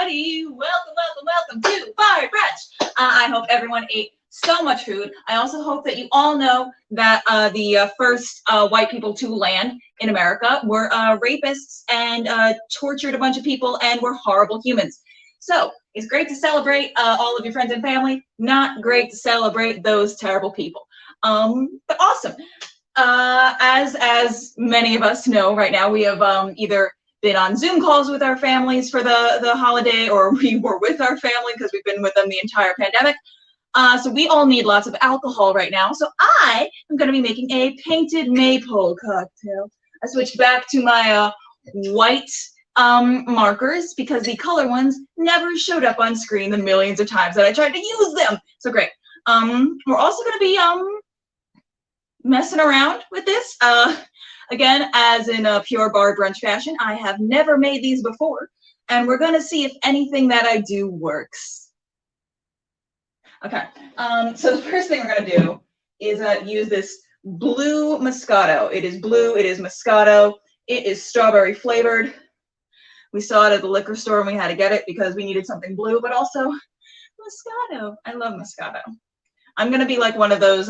everybody. Welcome to Fire Brunch. I hope everyone ate so much food. I also hope that you all know that the first white people to land in America were rapists and tortured a bunch of people and were horrible humans. So it's great to celebrate all of your friends and family. Not great to celebrate those terrible people. But awesome. As many of us know right now, we have either been on Zoom calls with our families for the holiday, or we were with our family because we've been with them the entire pandemic. So we all need lots of alcohol right now. So I am going to be making a Painted Maypole cocktail. I switched back to my white markers because the color ones never showed up on screen the millions of times that I tried to use them. So great. We're also going to be messing around with this. Again, as in a pure bar brunch fashion, I have never made these before, and we're going to see if anything that I do works. Okay, so the first thing we're going to do is use this blue Moscato. It is blue, it is Moscato, it is strawberry flavored. We saw it at the liquor store and we had to get it because we needed something blue, but also Moscato. I love Moscato. I'm going to be like one of those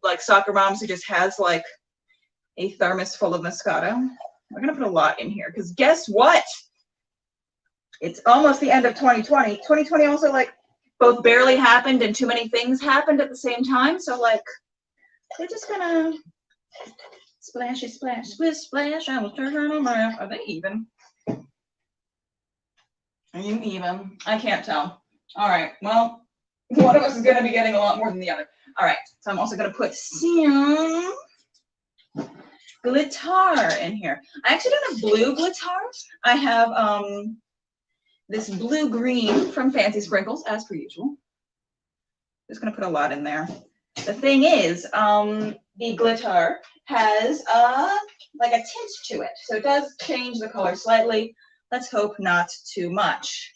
like soccer moms who just has like a thermos full of Moscato. We're going to put a lot in here because guess what? It's almost the end of 2020. 2020 also like both barely happened and too many things happened at the same time. So like we're just gonna splashy splash, splish splash. I will turn on my. Are they even? Are you even? I can't tell. All right. Well, one of us is gonna be getting a lot more than the other. All right. So I'm also gonna put some glitter in here. I actually don't have blue glitter. I have this blue green from Fancy Sprinkles, as per usual. Just gonna put a lot in there. The thing is, the glitter has like a tint to it, so it does change the color slightly. Let's hope not too much.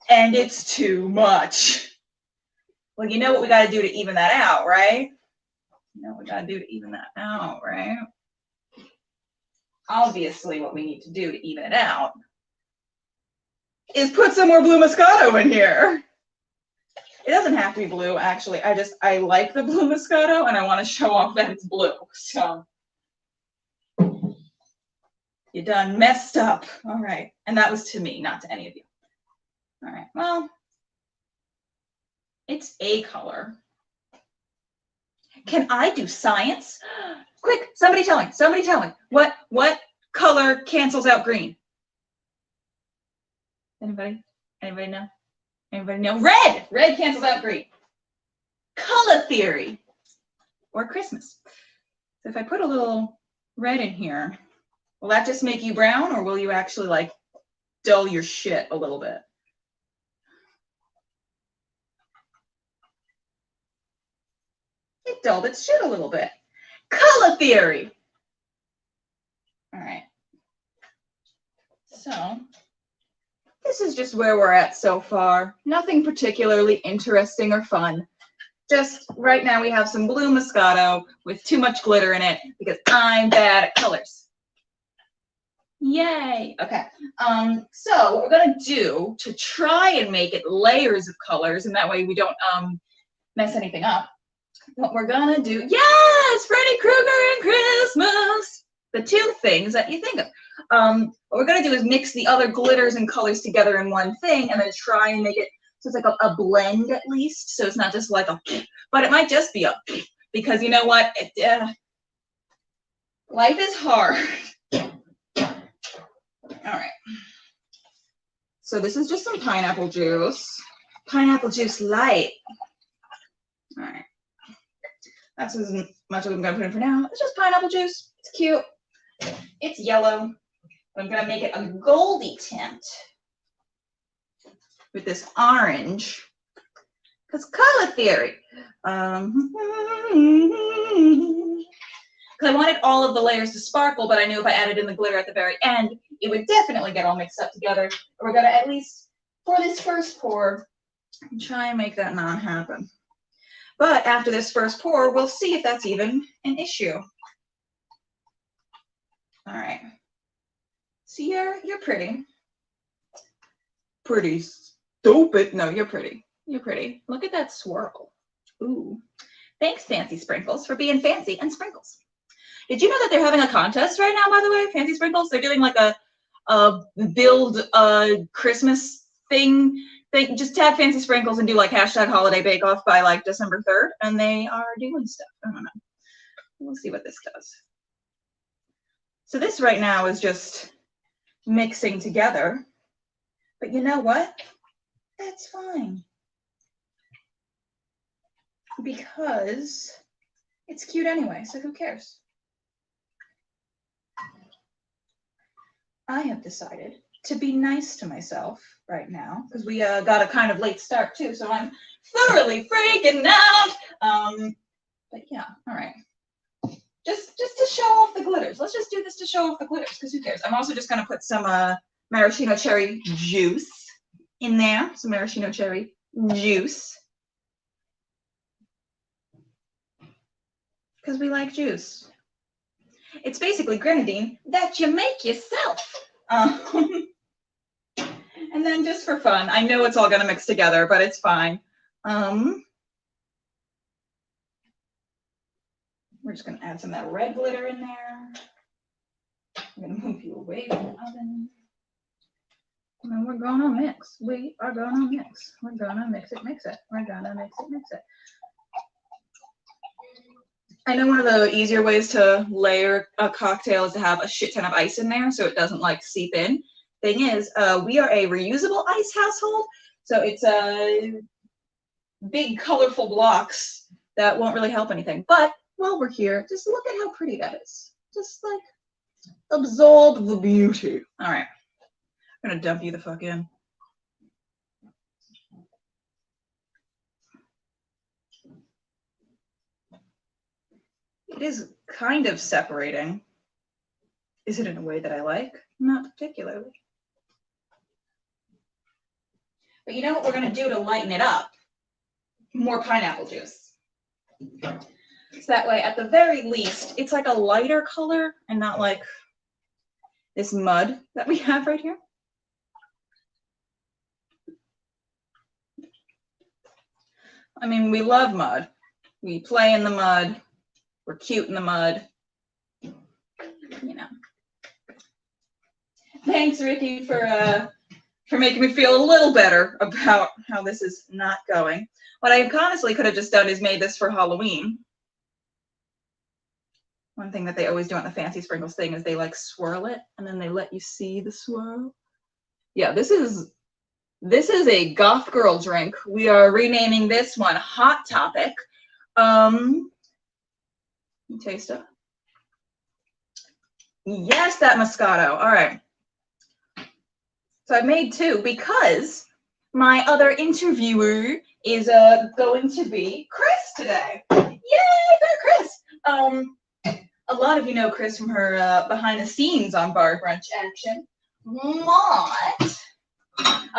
And it's too much. Well, you know what we gotta do to even that out, right? You know what we gotta do to even that out, right? Obviously, what we need to do to even it out is put some more blue Moscato in here. It doesn't have to be blue, actually. I like the blue Moscato and I want to show off that it's blue. So you done messed up. All right. And that was to me, not to any of you. All right. Well, it's a color. Can I do science? Quick, somebody tell me. What color cancels out green? Anybody? Anybody know? Anybody know? Red! Red cancels out green. Color theory. Or Christmas. So if I put a little red in here, will that just make you brown, or will you actually like dull your shit a little bit? It dulled its shit a little bit. Color theory. All right. So this is just where we're at so far. Nothing particularly interesting or fun. Just right now we have some blue Moscato with too much glitter in it because I'm bad at colors. Yay. Okay. So what we're gonna do to try and make it layers of colors, and that way we don't mess anything up. What we're gonna do, yes, Freddy Krueger and Christmas. The two things that you think of. What we're gonna do is mix the other glitters and colors together in one thing and then try and make it so it's like a blend at least. So it's not just like a, but it might just be a, because you know what? Life is hard. All right. So this is just some pineapple juice. Pineapple juice light. All right. That's as much as I'm gonna put in for now. It's just pineapple juice. It's cute. It's yellow. I'm gonna make it a goldy tint with this orange, because color theory. Because I wanted all of the layers to sparkle, but I knew if I added in the glitter at the very end, it would definitely get all mixed up together. We're gonna, at least for this first pour, try and make that not happen. But after this first pour, we'll see if that's even an issue. All right. So you're pretty. pretty stupid. No, you're pretty. You're pretty. Look at that swirl. Ooh. Thanks, Fancy Sprinkles, for being fancy and sprinkles. Did you know that they're having a contest right now, by the way? Fancy Sprinkles? They're doing like a build Christmas thing. They just tag Fancy Sprinkles and do like hashtag holiday bake off by like December 3rd, and they are doing stuff. I don't know. We'll see what this does. So this right now is just mixing together. But you know what? That's fine. Because it's cute anyway, so who cares? I have decided to be nice to myself right now because we got a kind of late start too, so I'm thoroughly freaking out. But yeah, all right. Just to show off the glitters. Let's just do this to show off the glitters because who cares? I'm also just gonna put some maraschino cherry juice in there. Some maraschino cherry juice. Because we like juice. It's basically grenadine that you make yourself. And then just for fun, I know it's all gonna mix together, but it's fine. We're just gonna add some of that red glitter in there. I'm gonna move you away from the oven. And then we're gonna mix. We are gonna mix. We're gonna mix it, mix it. We're gonna mix it, mix it. I know one of the easier ways to layer a cocktail is to have a shit ton of ice in there so it doesn't like seep in. Thing is, we are a reusable ice household, so it's big colorful blocks that won't really help anything. But while we're here, just look at how pretty that is. Just like absorb the beauty. All right, I'm gonna dump you the fuck in. It is kind of separating. Is it in a way that I like? Not particularly. But you know what we're gonna do to lighten it up? More pineapple juice. So that way, at the very least, it's like a lighter color and not like this mud that we have right here. I mean, we love mud. We play in the mud. We're cute in the mud. You know. Thanks, Ricky, for making me feel a little better about how this is not going. What I honestly could have just done is made this for Halloween. One thing that they always do on the Fancy Sprinkles thing is they like swirl it and then they let you see the swirl. Yeah, this is a goth girl drink. We are renaming this one Hot Topic. Taste it. Yes, that Moscato. All right. So I made two because my other interviewer is going to be Chris today. Yay for Chris! A lot of you know Chris from her behind the scenes on Bar Brunch action. But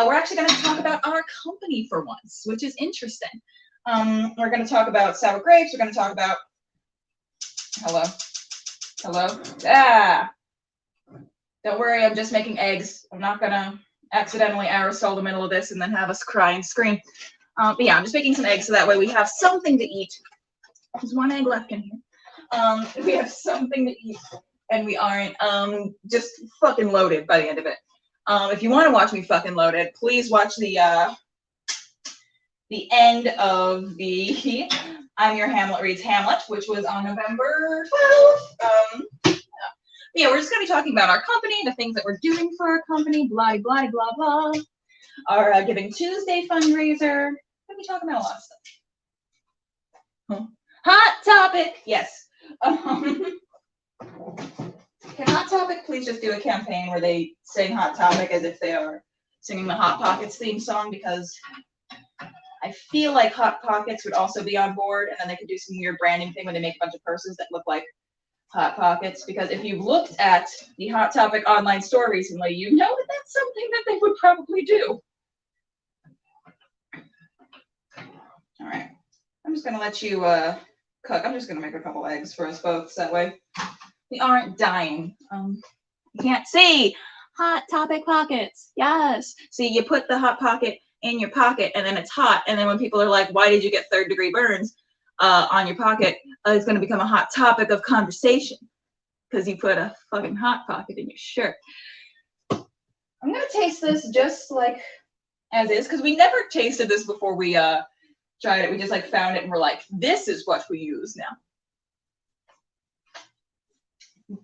we're actually going to talk about our company for once, which is interesting. We're going to talk about sour grapes. We're going to talk about hello. Ah. Don't worry, I'm just making eggs. I'm not gonna accidentally aerosol the middle of this and then have us cry and scream. But yeah, I'm just making some eggs so that way we have something to eat. There's one egg left in here. We have something to eat and we aren't just fucking loaded by the end of it. If you want to watch me fucking loaded, please watch the end of the I'm Your Hamlet Reads Hamlet, which was on November 12th. Yeah, we're just going to be talking about our company, the things that we're doing for our company, blah, blah, blah, blah. Our Giving Tuesday fundraiser. We're going to be talking about a lot of stuff. Huh? Hot Topic! Yes. Can Hot Topic please just do a campaign where they sing Hot Topic as if they are singing the Hot Pockets theme song? Because I feel like Hot Pockets would also be on board, and then they could do some weird branding thing where they make a bunch of purses that look like Hot Pockets, because if you've looked at the Hot Topic online store recently, you know that that's something that they would probably do. All right, I'm just gonna let you cook. I'm just gonna make a couple eggs for us both, so that way we aren't dying. You can't see. Hot Topic pockets. Yes. See, you put the Hot Pocket in your pocket and then it's hot. And then when people are like, why did you get 3rd-degree burns on your pocket? It's going to become a hot topic of conversation because you put a fucking Hot Pocket in your shirt. I'm going to taste this just like as is because we never tasted this before we tried it. We just like found it and we're like, this is what we use now.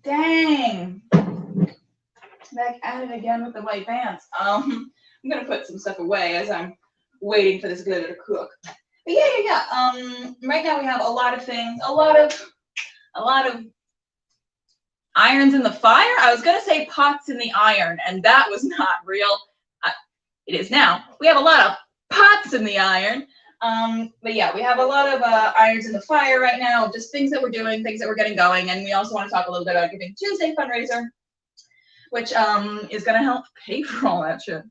Dang. Back at it again with the white pants. I'm gonna put some stuff away as I'm waiting for this glitter to cook. But yeah. Right now we have a lot of things, a lot of irons in the fire. I was gonna say pots in the iron, and that was not real. It is now. We have a lot of pots in the iron. But yeah, we have a lot of irons in the fire right now, just things that we're doing, things that we're getting going, and we also want to talk a little bit about Giving Tuesday fundraiser, which is gonna help pay for all that shit.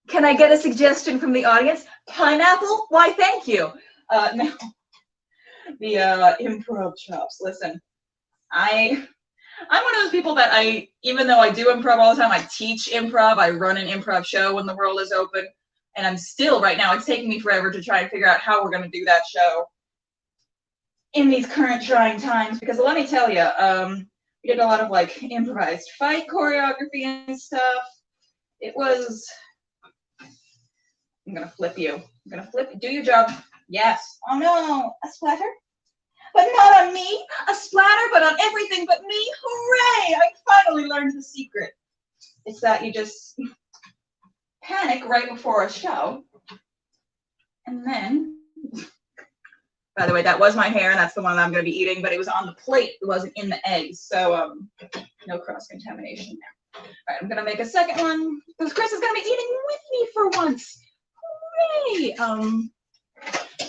Can I get a suggestion from the audience? Pineapple? Why, thank you. No. The improv chops. Listen, I'm one of those people that even though I do improv all the time, I teach improv. I run an improv show when the world is open, and I'm still right now. It's taking me forever to try and figure out how we're gonna do that show in these current trying times. Because let me tell you, we did a lot of like improvised fight choreography and stuff. It was. I'm gonna flip you. I'm gonna flip you. Do your job. Yes. Oh no, a splatter? But not on me. A splatter, but on everything but me. Hooray! I finally learned the secret. It's that you just panic right before a show. And then, by the way, that was my hair, and that's the one that I'm gonna be eating, but it was on the plate. It wasn't in the eggs, so no cross-contamination there. All right, I'm gonna make a second one, because Chris is gonna be eating with me for once. Hooray!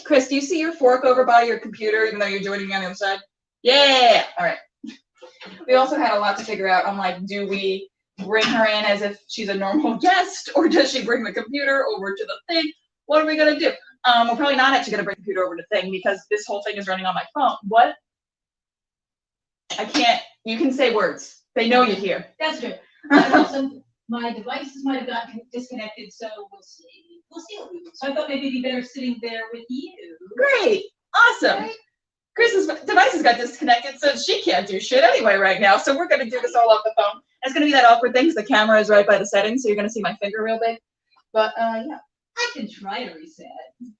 Chris, do you see your fork over by your computer, even though you're joining me on the other side? Yeah! All right. We also had a lot to figure out. I'm like, do we bring her in as if she's a normal guest, or does she bring the computer over to the thing? What are we gonna do? We're probably not actually gonna bring the computer over to the thing because this whole thing is running on my phone. What? I can't. You can say words. They know you're here. That's true. Also, my devices might have gotten disconnected, so we'll see. We'll see what we do. So I thought maybe it'd be better sitting there with you. Great. Awesome. Right? Chris's devices got disconnected, so she can't do shit anyway right now. So we're going to do this all off the phone. It's going to be that awkward thing because the camera is right by the settings, so you're going to see my finger real big. But, yeah. I can try to reset. Do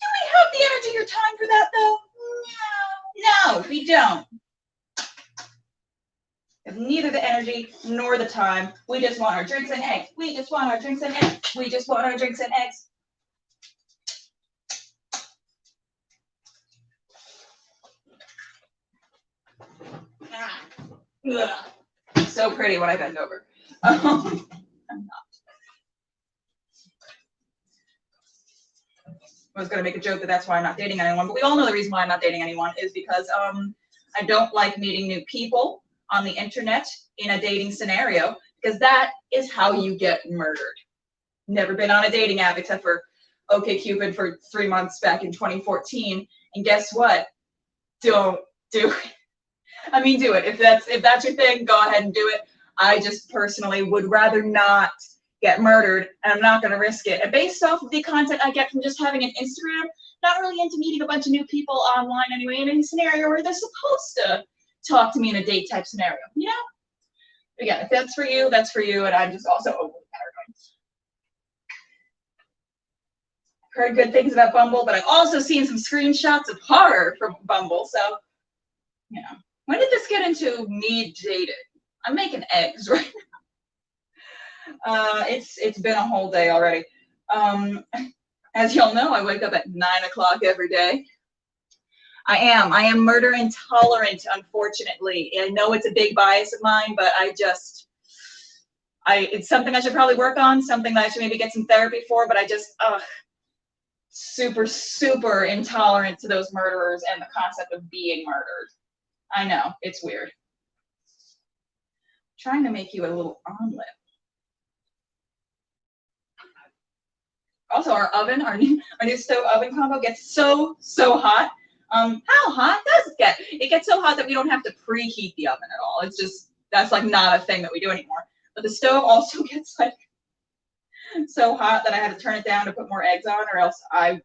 we have the energy or time for that, though? No, we don't. We have neither the energy nor the time. We just want our drinks and eggs. We just want our drinks and eggs. We just want our drinks and eggs. Ugh. So pretty when I bend over. I'm not. I was going to make a joke that that's why I'm not dating anyone, but we all know the reason why I'm not dating anyone is because I don't like meeting new people on the internet in a dating scenario, because that is how you get murdered. Never been on a dating app except for OkCupid for 3 months back in 2014, and guess what? Don't do it. I mean, do it. If that's your thing, go ahead and do it. I just personally would rather not get murdered, and I'm not going to risk it. And based off of the content I get from just having an Instagram, not really into meeting a bunch of new people online anyway, in any scenario where they're supposed to talk to me in a date type scenario, you know? But yeah, if that's for you, that's for you, and I'm just also overly paranoid. Heard good things about Bumble, but I've also seen some screenshots of horror from Bumble, so, you know. When did this get into me dating? I'm making eggs right now. It's been a whole day already. As y'all know, I wake up at 9 o'clock every day. I am murder intolerant, unfortunately. I know it's a big bias of mine, but it's something I should probably work on, something that I should maybe get some therapy for, but I just, super, super intolerant to those murderers and the concept of being murdered. I know, it's weird. I'm trying to make you a little omelet. Also, our oven, our new stove oven combo gets so hot. How hot does it get? It gets so hot that we don't have to preheat the oven at all. It's just, that's like not a thing that we do anymore. But the stove also gets like so hot that I had to turn it down to put more eggs on, or else I'd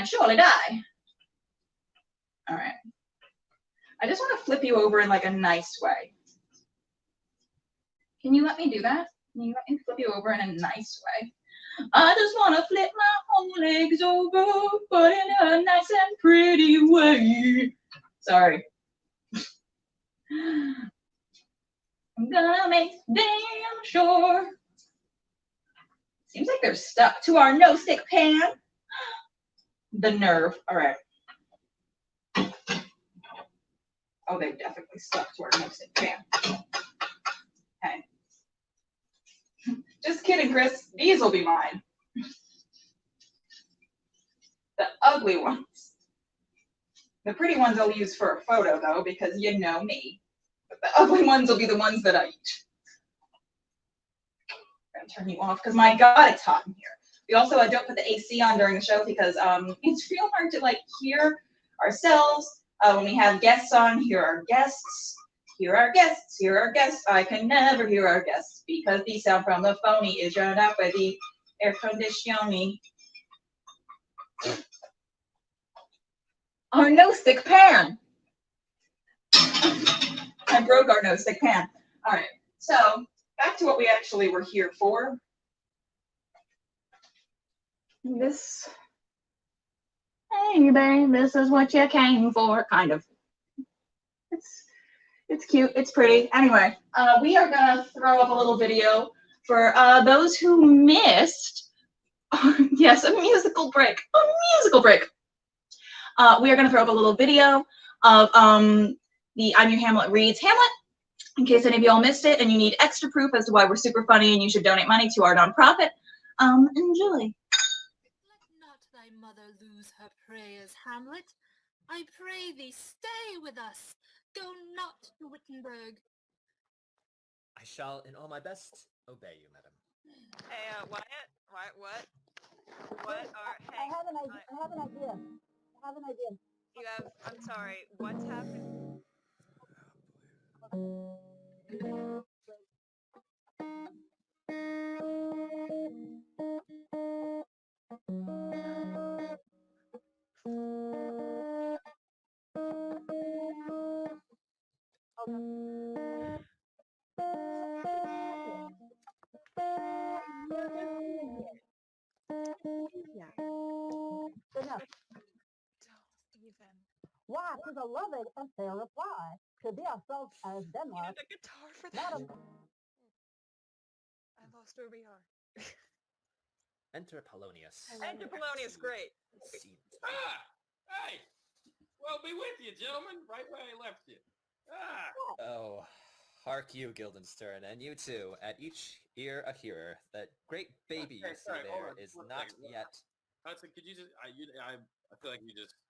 surely die. All right. I just want to flip you over in like a nice way. Can you let me do that? Can you let me flip you over in a nice way? I just want to flip my whole legs over, but in a nice and pretty way. Sorry. I'm gonna make damn sure. Seems like they're stuck to our no-stick pan. The nerve. All right. Oh, they're definitely stuck to our no-stick pan. Okay. Just kidding, Chris. These will be mine. The ugly ones. The pretty ones I'll use for a photo, though, because you know me. But the ugly ones will be the ones that I eat. I'm gonna turn you off because my God, it's hot in here. We also don't put the AC on during the show because it's real hard to like hear ourselves when we have guests on. Hear our guests. Hear our guests. Hear our guests. I can never hear our guests because the sound from the phony is drowned out by the air conditioning. Our no-stick pan. I broke our no-stick pan. All right, so back to what we actually were here for. This, hey babe, this is what you came for, kind of. It's cute, it's pretty. Anyway, we are gonna throw up a little video for those who missed. Yes, a musical break. A musical break. We are gonna throw up a little video of the I'm Your Hamlet reads Hamlet. In case any of y'all missed it and you need extra proof as to why we're super funny and you should donate money to our nonprofit, enjoy. Let not thy mother lose her prayers, Hamlet. I pray thee stay with us. Go not to Wittenberg. I shall, in all my best, obey you, madam. Hey, Wyatt? What? Hey, I have an idea. you have, I'm sorry, what's happened? Yeah. Enough. Don't even. Why, 'tis a loving and fair reply. To be ourselves as You Denmark, need a guitar for not that. a... I lost where we are. Enter Polonius. Enter Polonius, great. Scene. Hey! Well, be with you, gentlemen, right where I left you. Oh, hark you, Guildenstern, and you too, at each ear a hearer. That great baby you see there is not yet... Hudson, could you just, I feel like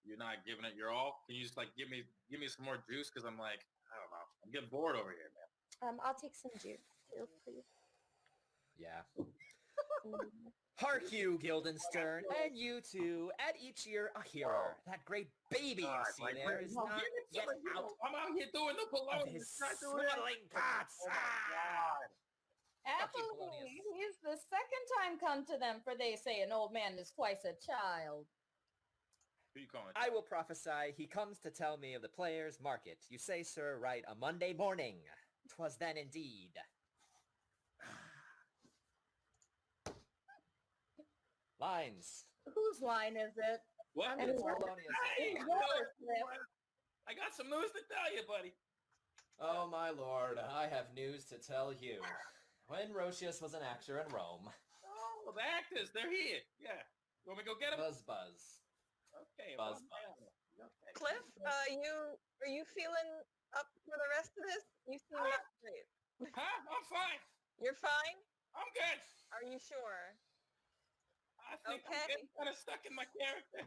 you're not giving it your all. Can you just like give me some more juice? Cause I'm like, I don't know. I'm getting bored over here, man. I'll take some juice too, please. Yeah. Hark you, Guildenstern, and you too, at each ear a hearer. That great baby you see there is not yet out I'm out here doing the of Polonius. his swaddling pots. Absolutely. He's the second time come to them, for they say an old man is twice a child. Who you calling? I will prophesy he comes to tell me of the players' market. You say, sir, right, a Monday morning. 'Twas then indeed. Lines. Whose line is it? What? I mean, It's Polonius. Hey, It's yours, Cliff. I got some news to tell you, buddy. Oh, my lord, I have news to tell you. When Roscius was an actor in Rome... Oh, the actors, they're here. Yeah. You want me to go get them? Buzz, buzz. Okay. Buzz, Okay. Cliff, are you feeling up for the rest of this? You seem not great. Huh? I'm fine. You're fine? I'm good. Are you sure? I think I'm Okay. getting kind of stuck in my character.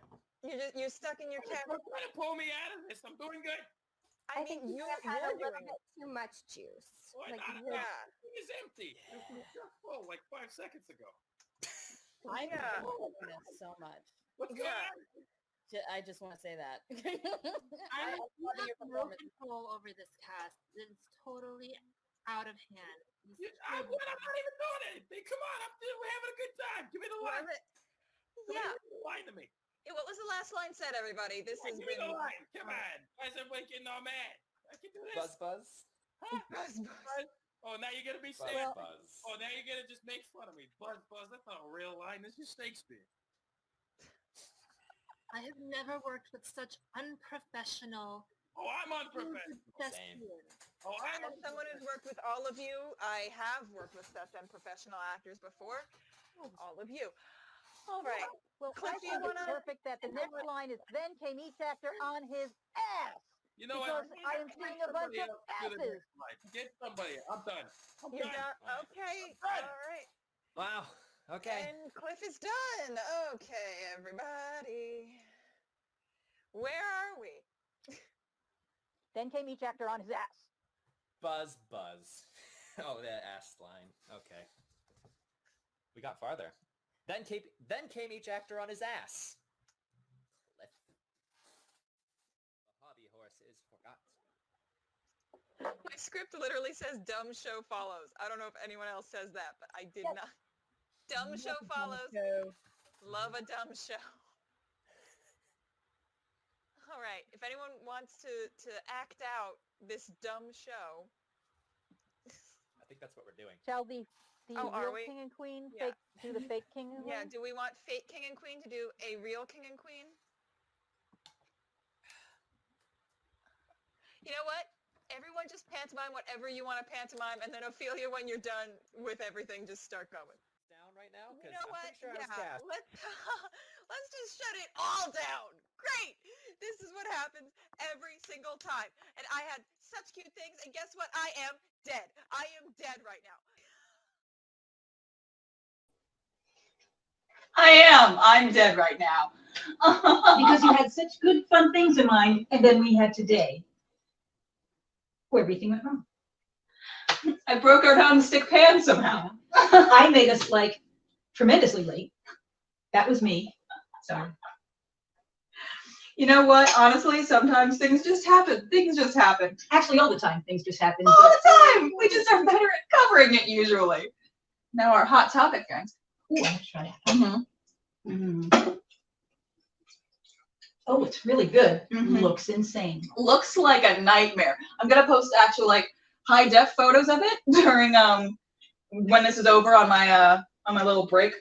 You're stuck in your character. Trying to pull me out of this. I'm doing good. I think you have had a little bit too much juice. What? Like, Yeah. It's empty. It was just full like 5 seconds ago. I Yeah. know so much. What's going Yeah. on? I just want to say that. I loving your have no performance. control over this cast. It's totally out of hand. I'm not even doing anything. Come on, we're having a good time. Give me the line. Yeah. Give the line to me. Yeah, what was the last line said, everybody? This has Give me been... the line. Come on. Why is everybody getting all mad? I can do this. Buzz buzz. Huh? Buzz, buzz. Oh, now you're gonna be Buzz saying. buzz. Oh, now you're gonna just make fun of me. Buzz buzz. That's not a real line. This is Shakespeare. I have never worked with such unprofessional. Oh, I'm unprofessional. Same. Oh, I'm As someone who's worked with all of you, I have worked with such unprofessional actors before. All of you. All right. Well, Cliff, I do you think it's wanna- perfect that the next line is then came each actor on his ass. You know Because what? I am seeing a bunch of asses. Get somebody. I'm done. I'm You're done. done? Okay. Done. All right. Wow. Okay. And Cliff is done. Okay, everybody. Where are we? Then came each actor on his ass. Buzz buzz. Oh, that ass line. Okay. We got farther. Then came each actor on his ass. Cliff. The hobby horse is forgot. My script literally says dumb show follows. I don't know if anyone else says that, but I did not. Dumb show follows. Love a dumb show. All right. If anyone wants to act out this dumb show. I think that's what we're doing. Shall the Oh, are real we? king and queen Yeah. do the fake king and Yeah, queen? do we want fake king and queen to do a real king and queen? You know what? Everyone just pantomime whatever you want to pantomime, and then Ophelia, when you're done with everything, just start going. Down right now? You 'Cause know I'm what? pretty sure I was Yeah, cast. let's just shut it all down. Great. This is what happens every single time. And I had such cute things, and guess what? I am dead. I am dead right now. I'm dead right now. Because you had such good, fun things in mind, and then we had today where everything went wrong. I broke our non-stick pan somehow. I made us like tremendously late. That was me. Sorry. You know what? Honestly, sometimes things just happen. Things just happen. Actually, all the time things just happen. All the time. We just are better at covering it usually. Now our hot topic, guys. Ooh, I'm trying to. Mm-hmm. Oh, it's really good. Mhm. Looks insane. Looks like a nightmare. I'm gonna post actual like high def photos of it during when this is over on my little break.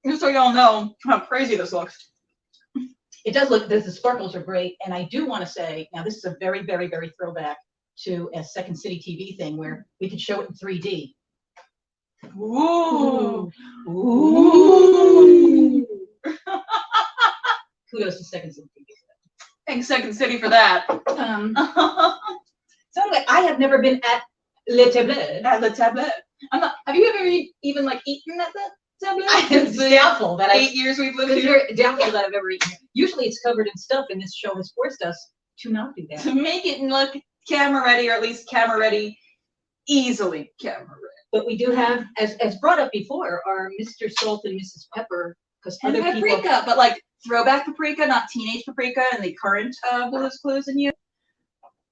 Just so y'all know how crazy this looks. It does look, the sparkles are great. And I do want to say, now this is a very, very, very throwback to a Second City TV thing where we could show it in 3D. Ooh. Ooh. Kudos to Second City TV. Thanks Second City for that. So anyway, I have never been at Le Table. At the tablet. Have you ever even like eaten at the tablet? It's doubtful that 8 years we've lived it's here. very doubtful that I've ever eaten it. Usually it's covered in stuff, and this show has forced us to not do that. To make it look camera ready, or at least camera ready, easily camera ready. But we do have, as brought up before, our Mr. Salt and Mrs. Pepper, because And other people. paprika, but like throwback paprika, not teenage paprika, and the current Blue's Clues in you.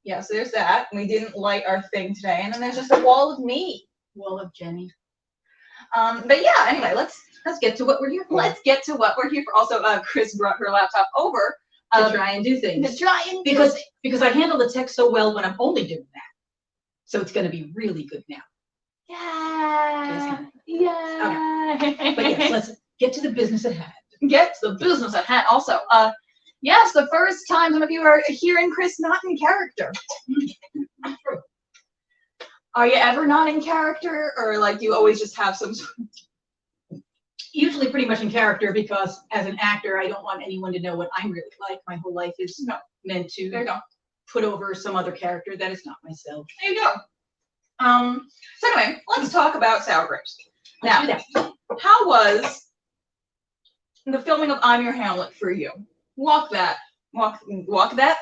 Yeah, so there's that. We didn't light our thing today, and then there's just a wall of me. Wall of Genny. But yeah, anyway, let's get to what we're here for. get to what we're here for. Also, Chris brought her laptop over To try and do things. to try and Because I handle the text so well when I'm only doing that. So it's going to be really good now. yeah, yeah. But yes, let's get to the business at hand. Get to the business at hand. Also, yes, the first time some of you are hearing Chris not in character. True. Are you ever not in character, or like you always just have some? Usually pretty much in character, because as an actor, I don't want anyone to know what I'm really like. My whole life is meant There you to go. put over some other character that is not myself. There you go. So anyway, let's talk about Sour Grapes. Now, Let's do that. how was the filming of I'm Your Hamlet for you? Walk that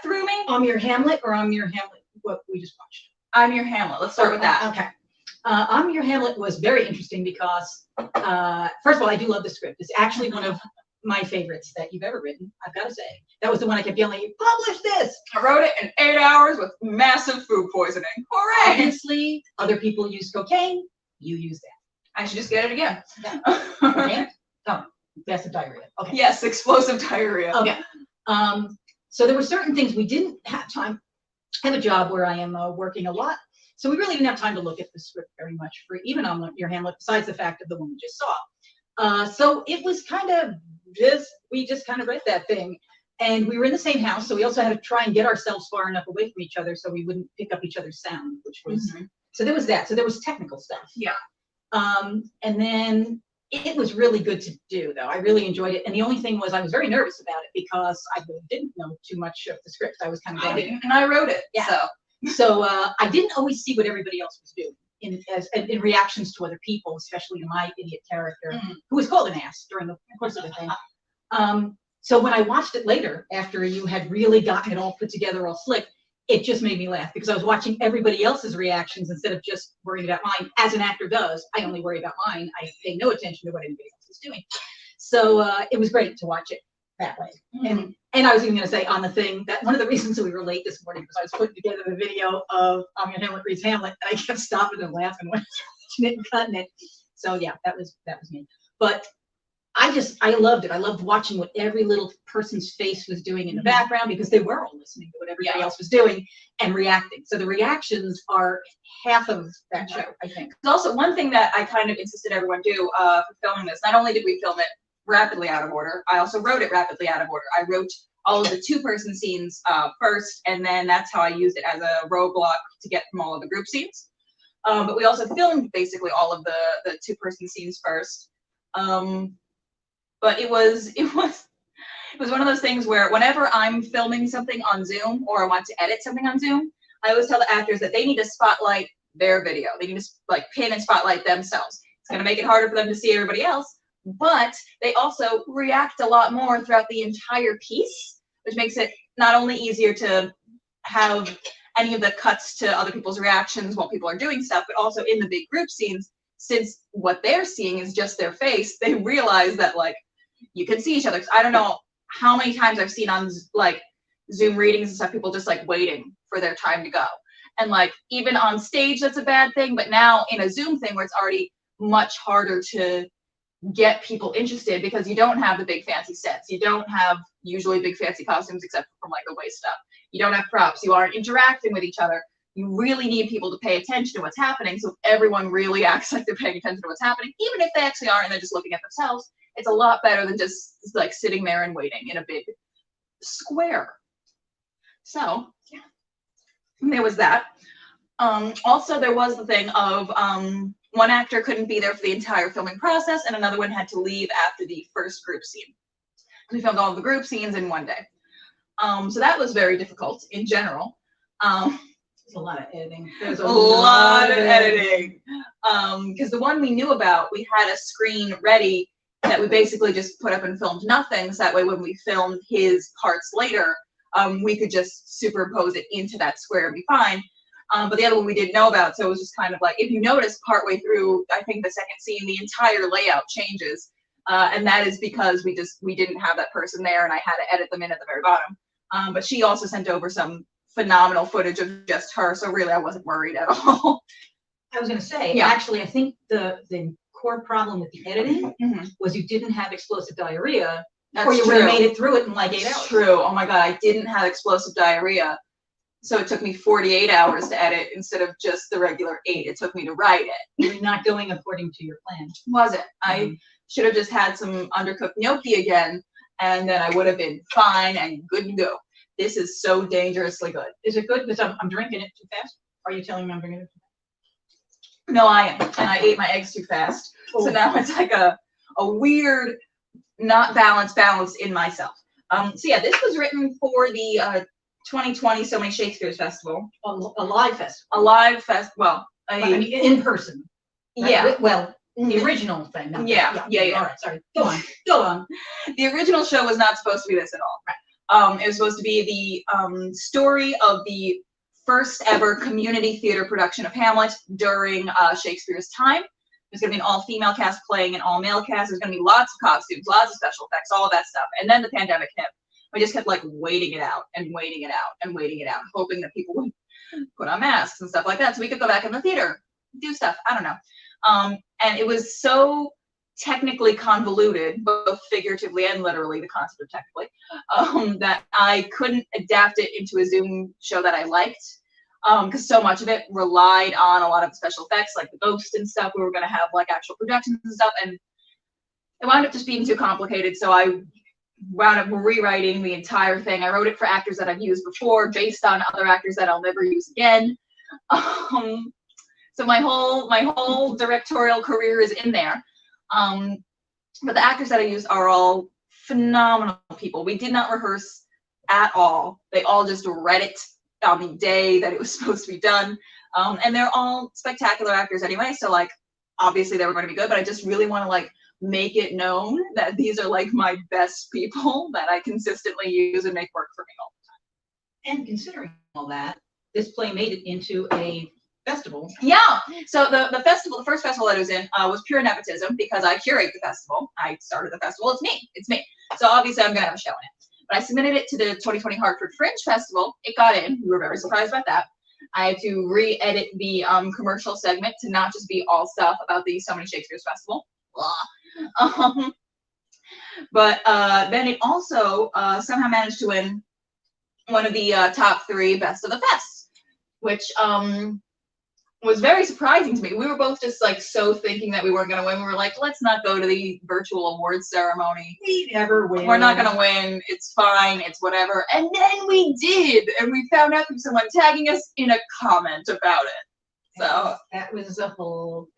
through me. I'm Your Hamlet, or I'm Your Hamlet, what we just watched? I'm Your Hamlet. Let's start with that. Okay. I'm Your Hamlet was very interesting because, first of all, I do love the script. It's actually one of my favorites that you've ever written, I've got to say. That was the one I kept yelling, publish this! I wrote it in 8 hours with massive food poisoning. Hooray! Obviously, other people use cocaine, you use that. I should just get it again. Okay? Oh, massive diarrhea. Okay. Yes, explosive diarrhea. Okay. So there were certain things we didn't have time. I have a job where I am working a lot, so we really didn't have time to look at the script very much for even on your Hamlet, besides the fact of the one we just saw. So it was kind of we just kind of read that thing, and we were in the same house, so we also had to try and get ourselves far enough away from each other so we wouldn't pick up each other's sound, which was so there was that. So there was technical stuff. Yeah. And then it was really good to do, though. I really enjoyed it. And the only thing was I was very nervous about it because I really didn't know too much of the script. I was kind of I didn't, and I wrote it. Yeah. So I didn't always see what everybody else was doing in reactions to other people, especially to my idiot character, who was called an ass during the course of the thing. So when I watched it later, after you had really gotten it all put together, all slick, it just made me laugh because I was watching everybody else's reactions instead of just worrying about mine. As an actor does, I only worry about mine. I pay no attention to what anybody else is doing. So it was great to watch it that way. And I was even going to say on the thing that one of the reasons that we were late this morning was I was putting together the video of Hamlet reads Hamlet, and I kept stopping and laughing when I was watching it and cutting it. So yeah, that was me. But I loved it. I loved watching what every little person's face was doing in the background because they were all listening to what everybody else was doing and reacting. So the reactions are half of that show, I think. There's also one thing that I kind of insisted everyone do for filming this. Not only did we film it rapidly out of order, I also wrote it rapidly out of order. I wrote all of the two-person scenes first, and then that's how I used it as a roadblock to get from all of the group scenes. But we also filmed basically all of the two-person scenes first. But it was one of those things where whenever I'm filming something on Zoom or I want to edit something on Zoom, I always tell the actors that they need to spotlight their video. They need to like pin and spotlight themselves. It's going to make it harder for them to see everybody else, but they also react a lot more throughout the entire piece, which makes it not only easier to have any of the cuts to other people's reactions while people are doing stuff, but also in the big group scenes, since what they're seeing is just their face, they realize that like you can see each other. I don't know how many times I've seen on like Zoom readings and stuff, people just like waiting for their time to go. And like even on stage, that's a bad thing. But now in a Zoom thing where it's already much harder to get people interested because you don't have the big fancy sets. You don't have usually big fancy costumes except from like the waist stuff. You don't have props. You aren't interacting with each other. You really need people to pay attention to what's happening. So if everyone really acts like they're paying attention to what's happening, even if they actually aren't and they're just looking at themselves, it's a lot better than just like sitting there and waiting in a big square. So yeah, there was that. Also, there was the thing of one actor couldn't be there for the entire filming process and another one had to leave after the first group scene. We filmed all of the group scenes in one day. So that was very difficult in general. There's a lot of editing. There's a lot of editing. Because the one we knew about, we had a screen ready that we basically just put up and filmed nothing. So that way when we filmed his parts later, we could just superimpose it into that square and be fine. But the other one we didn't know about, so it was just kind of like, if you notice partway through, I think the second scene, the entire layout changes. And that is because we didn't have that person there and I had to edit them in at the very bottom. But she also sent over some phenomenal footage of just her, so really I wasn't worried at all. I was going to say, actually, I think the core problem with the editing was you didn't have explosive diarrhea, or you would have made it through it in like 8 hours. True. Oh my god, I didn't have explosive diarrhea, so it took me 48 hours to edit instead of just the regular 8. It took me to write it. You're not going according to your plan. Wasn't. I should have just had some undercooked gnocchi again, and then I would have been fine and good to go. This is so dangerously good. Is it good? Because I'm drinking it too fast. Are you telling me I'm drinking it too fast? No, I am. And I ate my eggs too fast. So now it's like a weird, not balanced balance in myself. So yeah, this was written for the 2020 So Many Shakespeare's Festival. A live festival. A live fest. Well, I mean, in person. Yeah. Well, the original thing. Yeah. All right, sorry. Go on. The original show was not supposed to be this at all. Right. It was supposed to be the story of the first ever community theater production of Hamlet during Shakespeare's time. There's going to be an all-female cast playing an all-male cast. There's going to be lots of costumes, lots of special effects, all of that stuff. And then the pandemic hit. We just kept like waiting it out and waiting it out and waiting it out, hoping that people would put on masks and stuff like that so we could go back in the theater, do stuff. I don't know. And it was so technically convoluted, both figuratively and literally, the concept of technically, that I couldn't adapt it into a Zoom show that I liked. Because so much of it relied on a lot of special effects, like the ghost and stuff. We were going to have like actual productions and stuff, and it wound up just being too complicated. So I wound up rewriting the entire thing. I wrote it for actors that I've used before, based on other actors that I'll never use again. So my whole directorial career is in there. But the actors that I used are all phenomenal people. We did not rehearse at all. They all just read it on the day that it was supposed to be done. And they're all spectacular actors anyway, so like obviously they were going to be good, but I just really want to like make it known that these are like my best people that I consistently use and make work for me all the time. And considering all that, this play made it into a festival. Yeah, so the festival, the first festival that I was in was pure nepotism because I curate the festival. I started the festival, it's me. So obviously I'm gonna have a show in it. But I submitted it to the 2020 Hartford Fringe Festival. It got in. We were very surprised about that. I had to re-edit the commercial segment to not just be all stuff about the So Many Shakespeare's Festival. But then it also somehow managed to win one of the top 3 Best of the Fest, which was very surprising to me. We were both just like so thinking that we weren't going to win. We were like, let's not go to the virtual awards ceremony. We never win. We're not going to win. It's fine. It's whatever. And then we did. And we found out from someone tagging us in a comment about it. So that was a whole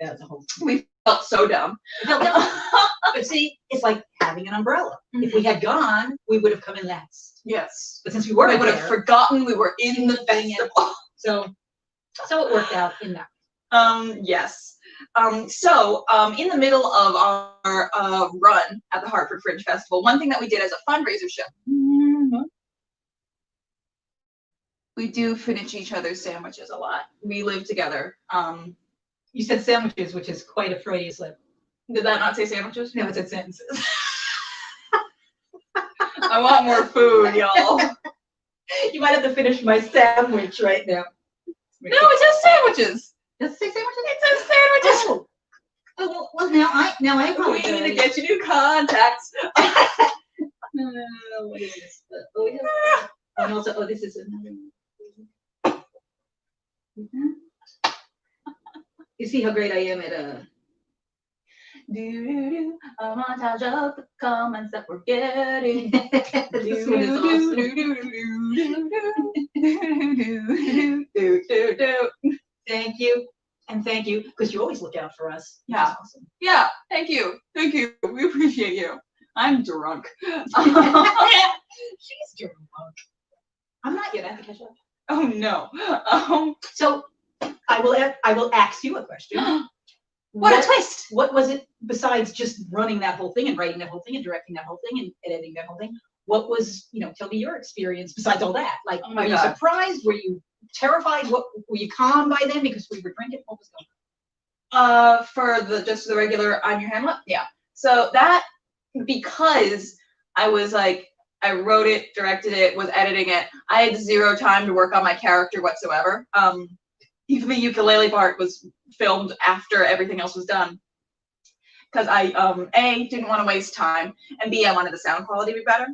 we felt so dumb. But see, it's like having an umbrella. Mm-hmm. If we had gone, we would have come in last. Yes. But since we weren't, we would have forgotten we were in the festival. So it worked out in that. Yes. So in the middle of our run at the Hartford Fringe Festival, one thing that we did as a fundraiser show, we do finish each other's sandwiches a lot. We live together. You said sandwiches, which is quite a Freudian slip. Did that not say sandwiches? No, it said sentences. I want more food, y'all. You might have to finish my sandwich right now. No, it says sandwiches. Does it say sandwiches? It says sandwiches. Oh, well, now I We need to get you new contacts. What is this? Oh, yeah. And also, this is another. You see how great I am at a montage of the comments that we're getting. This one is awesome. Thank you. And thank you, because you always look out for us. Yeah. Awesome. Yeah, thank you. Thank you. We appreciate you. I'm drunk. She's drunk. I'm not yet. I have to catch up. Oh no. So I will ask you a question. What a twist! What was it besides just running that whole thing and writing that whole thing and directing that whole thing and editing that whole thing? What was, tell me your experience besides all that? Like, oh my were God. You surprised? Were you terrified? Were you calm by then because we were drinking? What was going on? For the regular I'm Your Hamlet? Yeah. So that, because I was like, I wrote it, directed it, was editing it. I had 0 time to work on my character whatsoever. Even the ukulele part was filmed after everything else was done. Because I, A, didn't want to waste time, and B, I wanted the sound quality to be better.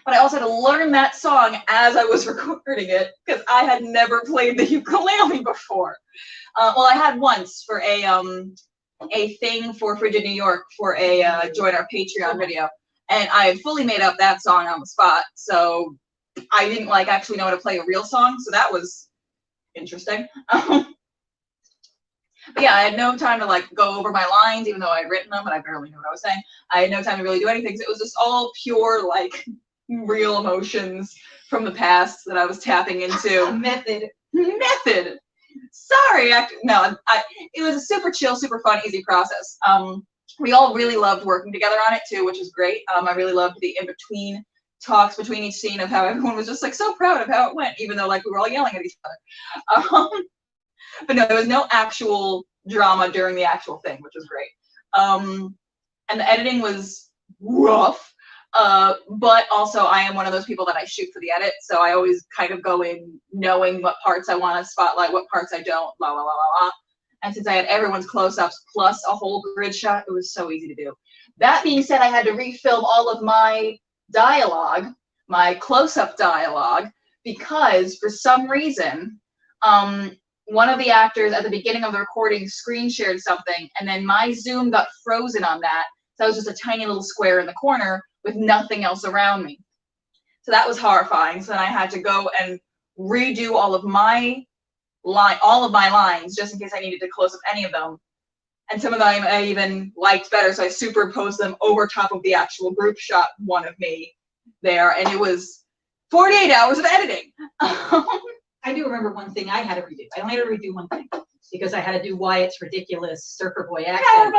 But I also had to learn that song as I was recording it, because I had never played the ukulele before. Well, I had once for a thing for Frigid New York for a join our Patreon video. And I had fully made up that song on the spot, so I didn't actually know how to play a real song, so that was interesting. But yeah, I had no time to go over my lines, even though I'd written them, but I barely knew what I was saying. I had no time to really do anything, so it was just all pure real emotions from the past that I was tapping into. Method. Sorry, no, it was a super chill, super fun, easy process. We all really loved working together on it too, which is great. I really loved the in-between talks between each scene of how everyone was just so proud of how it went, even though we were all yelling at each other. But no, there was no actual drama during the actual thing, which was great. And the editing was rough. But also I am one of those people that I shoot for the edit, so I always kind of go in knowing what parts I want to spotlight, what parts I don't, la la la la la. And since I had everyone's close-ups plus a whole grid shot, it was so easy to do. That being said, I had to refilm all of my dialogue, my close-up dialogue, because for some reason, one of the actors at the beginning of the recording screen shared something, and then my Zoom got frozen on that. So I was just a tiny little square in the corner with nothing else around me. So that was horrifying. So then I had to go and redo all of my lines just in case I needed to close up any of them. And some of them I even liked better, so I superimposed them over top of the actual group shot one of me there, and it was 48 hours of editing. I do remember one thing I had to redo. I only had to redo one thing because I had to do Wyatt's ridiculous surfer boy accent.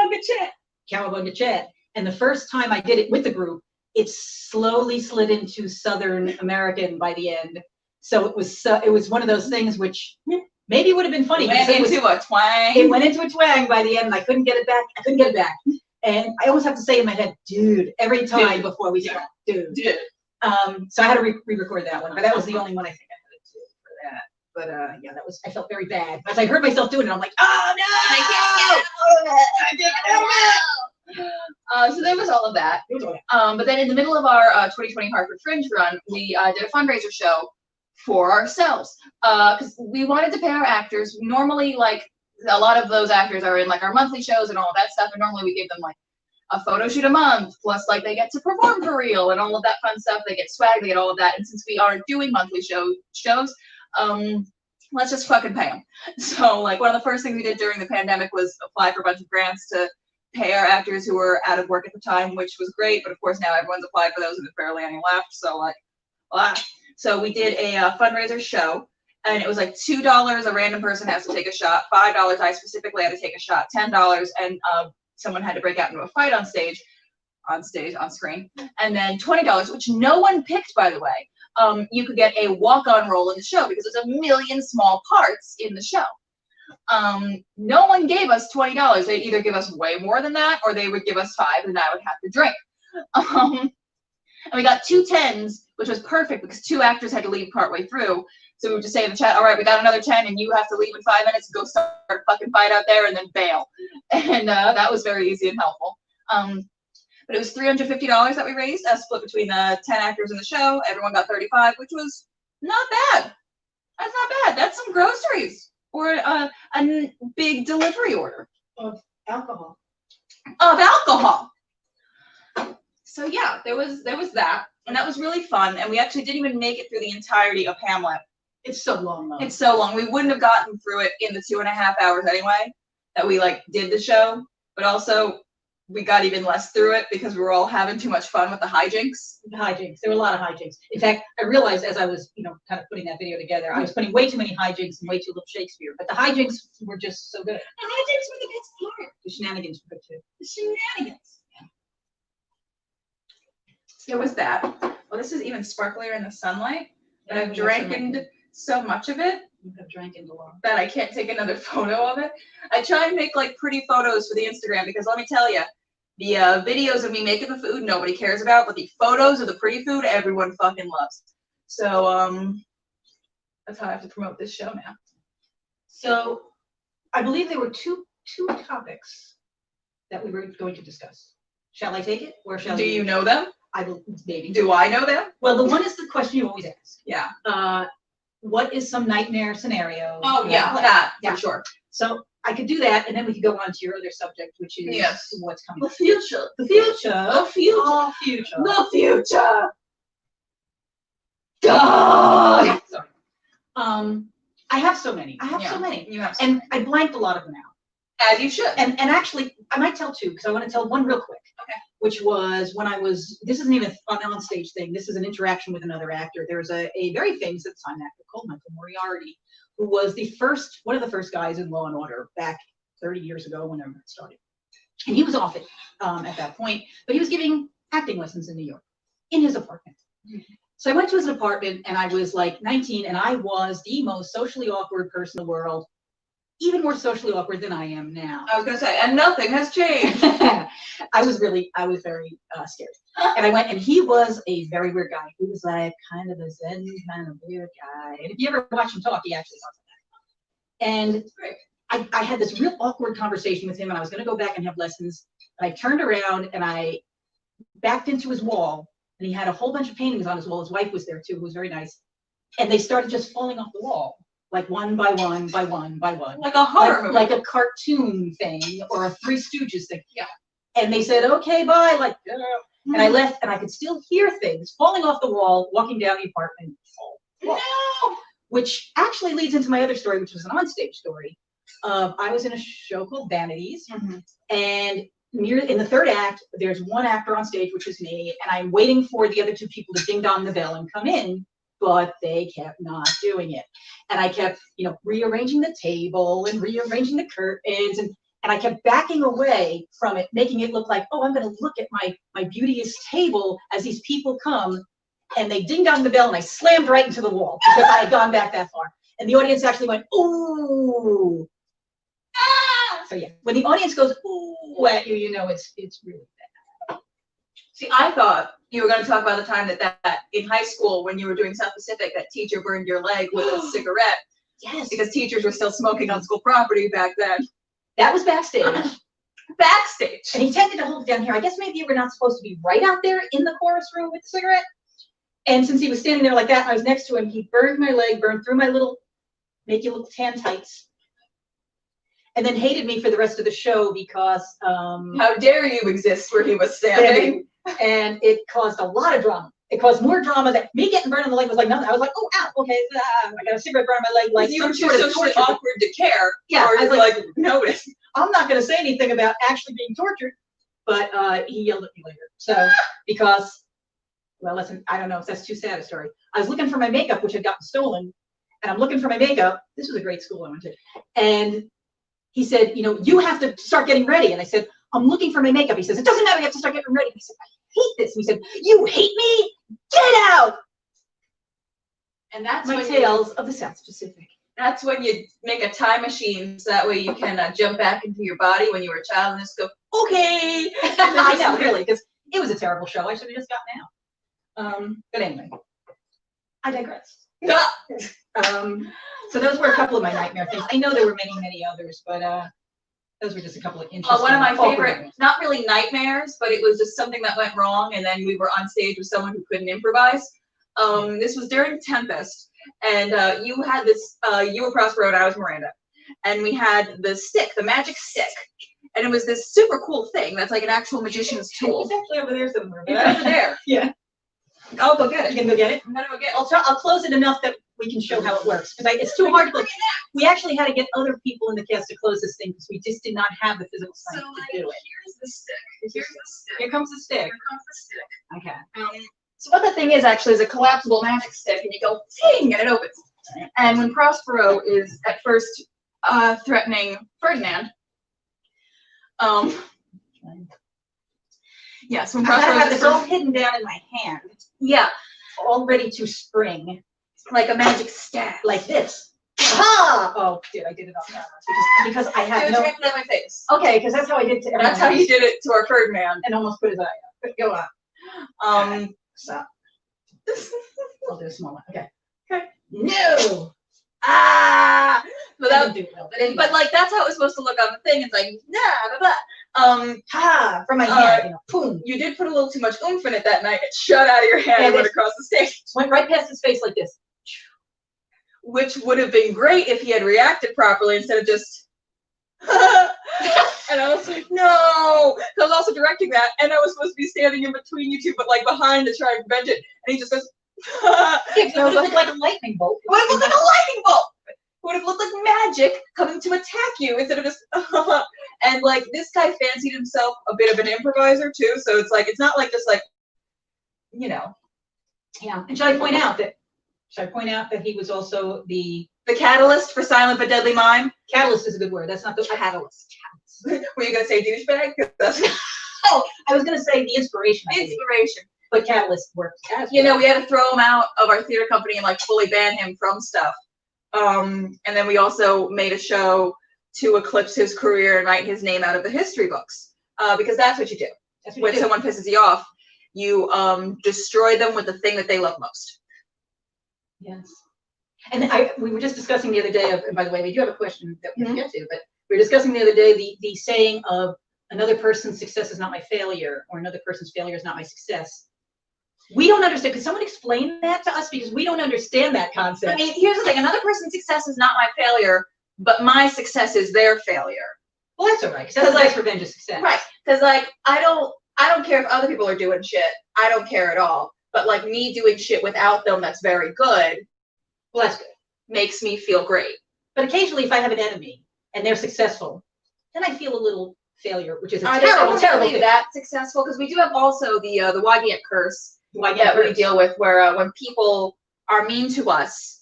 Cowabunga Chet. And the first time I did it with the group, it slowly slid into Southern American by the end. So it was one of those things which maybe would have been funny. It went into a twang. It went into a twang by the end, and I couldn't get it back. And I always have to say in my head, dude, every time before we start, dude. So I had to re-record that one, but that was the only one I think I had to do for that. But yeah, I felt very bad. As I heard myself doing it, I'm like, oh no! I can't get out of it! So there was all of that. But then in the middle of our 2020 Hartford Fringe run, we did a fundraiser show for ourselves because we wanted to pay our actors. Normally, like a lot of those actors are in like our monthly shows and all of that stuff, and normally we give them like a photo shoot a month, plus like they get to perform for real and all of that fun stuff. They get swag, they get all of that. And since we aren't doing monthly shows, let's just fucking pay them. So like one of the first things we did during the pandemic was apply for a bunch of grants to pay our actors who were out of work at the time, which was great. But of course now everyone's applied for those and there's barely any left. So like, so we did a fundraiser show, and it was like $2 a random person has to take a shot, $5 I specifically had to take a shot, $10 and someone had to break out into a fight on screen, and then $20, which no one picked, by the way. You could get a walk-on role in the show because there's a million small parts in the show. No one gave us $20. They'd either give us way more than that, or they would give us $5 and I would have to drink. And we got 2 10s, which was perfect because 2 actors had to leave partway through. So we would just say in the chat, all right, we got another 10 and you have to leave in 5 minutes, go start a fucking fight out there and then bail. And that was very easy and helpful. But it was $350 that we raised, split between the 10 actors in the show. Everyone got 35, which was not bad. That's not bad. That's some groceries or a big delivery order. Of alcohol. So yeah, there was that, and that was really fun. And we actually didn't even make it through the entirety of Hamlet. It's so long though. It's so long. We wouldn't have gotten through it in the 2.5 hours anyway that we like did the show. But also we got even less through it because we were all having too much fun with the hijinks. There were a lot of hijinks. In fact, I realized as I was, kind of putting that video together, I was putting way too many hijinks and way too little Shakespeare. But the hijinks were just so good. The hijinks were the best part. The shenanigans were good too. The shenanigans. There was that. Well, this is even sparklier in the sunlight, but I've drank so much of it that I can't take another photo of it. I try and make like pretty photos for the Instagram because let me tell you, the videos of me making the food nobody cares about, but the photos of the pretty food everyone fucking loves. So that's how I have to promote this show now. So I believe there were two topics that we were going to discuss. Shall I take it or shall Do you know them? Maybe. Do I know them? Well, the one is the question you always ask. Yeah. What is some nightmare scenario? Oh yeah, that for sure. So I could do that, and then we could go on to your other subject, which is what's coming. The future. The future. The future. Oh, future. The future. God. Sorry. I have so many. So many. You have and I blanked a lot of them out. As you should. And actually, I might tell 2 because I want to tell one real quick. Okay. Which was when this isn't even an on-stage thing. This is an interaction with another actor. There's a very famous at the time actor called Michael Moriarty, who was one of the first guys in Law and Order back 30 years ago, whenever it started. And he was off it at that point, but he was giving acting lessons in New York in his apartment. Mm-hmm. So I went to his apartment, and I was like 19, and I was the most socially awkward person in the world. even more socially awkward than I am now. I was gonna say, and nothing has changed. I was very scared. And I went, and he was a very weird guy. He was like kind of a Zen kind of weird guy. And if you ever watch him talk, he actually talks like that. And I had this real awkward conversation with him, and I was going to go back and have lessons. And I turned around and I backed into his wall, and he had a whole bunch of paintings on his wall. His wife was there too, who was very nice. And they started just falling off the wall, like one by one by one by one. Like a horror movie. Like a cartoon thing or a Three Stooges thing. Yeah. And they said, okay, bye, like, and I left, and I could still hear things falling off the wall, walking down the apartment. No! Which actually leads into my other story, which was an onstage story. I was in a show called Vanities, and in the third act, there's one actor on stage, which is me, and I'm waiting for the other two people to ding dong the bell and come in, but they kept not doing it. And I kept, rearranging the table and rearranging the curtains, and I kept backing away from it, making it look like, oh, I'm going to look at my beauteous table as these people come, and they ding dong the bell, and I slammed right into the wall because I had gone back that far. And the audience actually went, ooh. Ah! So yeah, when the audience goes, ooh, at you, you know it's really bad. See, I thought you were going to talk about the time that in high school, when you were doing South Pacific, that teacher burned your leg with a cigarette. Yes. Because teachers were still smoking on school property back then. That was backstage. Backstage. And he tended to hold it down here. I guess maybe you were not supposed to be right out there in the chorus room with the cigarette. And since he was standing there like that, and I was next to him, he burned my leg, burned through my little, make you look tan tights. And then hated me for the rest of the show because how dare you exist where he was standing? And it caused a lot of drama. It caused more drama that me getting burned on the leg was like nothing. I was like, oh, ow, okay, I got a cigarette burn on my leg. Like you were too socially awkward to care. Yeah, or I was like, notice. I'm not going to say anything about actually being tortured, but he yelled at me later. So because, well, listen, I don't know if that's too sad a story. I was looking for my makeup, which had gotten stolen, and I'm looking for my makeup. This was a great school I went to, and he said, you have to start getting ready. And I said, I'm looking for my makeup. He says, it doesn't matter. You have to start getting ready. He said, I hate this. And he said, you hate me? Get out. And that's my tales of the South Pacific. That's when you make a time machine so that way you can jump back into your body when you were a child and just go, okay. I know, really, because it was a terrible show. I should have just gotten out. But anyway, I digress. So those were a couple of my nightmare things. I know there were many, many others, but those were just a couple of interesting. One of my favorite, not really nightmares, but it was just something that went wrong, and then we were on stage with someone who couldn't improvise. This was during Tempest, and you had this, you were Prospero and I was Miranda, and we had the stick, the magic stick, and it was this super cool thing that's like an actual magician's tool. It's actually over there somewhere. It's over there. Yeah. I'll go get it. You can go get it? I'm gonna go get it. I'll close it enough that we can show how it works, because it's too hard to. We actually had to get other people in the cast to close this thing because we just did not have the physical strength to do it. Here's the stick. Here's the stick. Here comes the stick. Here comes the stick. Okay. So what the thing is actually is a collapsible magic stick, and you go ting, and it opens. And when Prospero is at first threatening Ferdinand, yes, when Prospero I have this all hidden down in my hand. Yeah, all ready to spring, like a magic staff, like this. Ha! Oh, dude, I did it off camera because I had no. Right in my face. Okay, because that's how I did it to everyone. That's how you did it to our Ferdinand, and almost put his eye out. But go on. So I'll do a small one. Okay. Okay. No. Ah. But that would do well. But like that's how it was supposed to look on the thing. It's like nah, blah, blah. Ha! From my hand. Boom. You did put a little too much oomph in it that night. It shot out of your hand and went across the stage. Went right past his face like this. Which would have been great if he had reacted properly instead of just. And I was like, no. I was also directing that, and I was supposed to be standing in between you two, but like behind to try and prevent it. And he just goes. It would have looked like a lightning bolt. It would have looked like a lightning bolt. It would have looked like magic coming to attack you instead of just. And like this guy fancied himself a bit of an improviser too, so it's like it's not like just like, Yeah. And should I point out that he was also the catalyst for Silent but Deadly Mime? Catalyst is a good word. That's not the catalyst. Were you gonna say douchebag? Oh, I was gonna say the inspiration. Inspiration. But catalyst works as well. We had to throw him out of our theater company and like fully ban him from stuff. And then we also made a show to eclipse his career and write his name out of the history books. Because that's what you do. When someone pisses you off, you destroy them with the thing that they love most. Yes. And we were just discussing the other day, and by the way, we do have a question that we have to get to, but we were discussing the other day the saying of another person's success is not my failure, or another person's failure is not my success. We don't understand. Could someone explain that to us? Because we don't understand that concept. I mean, here's the thing. Another person's success is not my failure, but my success is their failure. Well, that's all right. Because that's revenge of success. Right. Because, like, I don't care if other people are doing shit. I don't care at all. But, like, me doing shit without them that's very good, well, that's good. Makes me feel great. But occasionally, if I have an enemy and they're successful, then I feel a little failure, which is a I terrible thing. That successful, because we do have also the Wygant curse that we deal with, where when people are mean to us,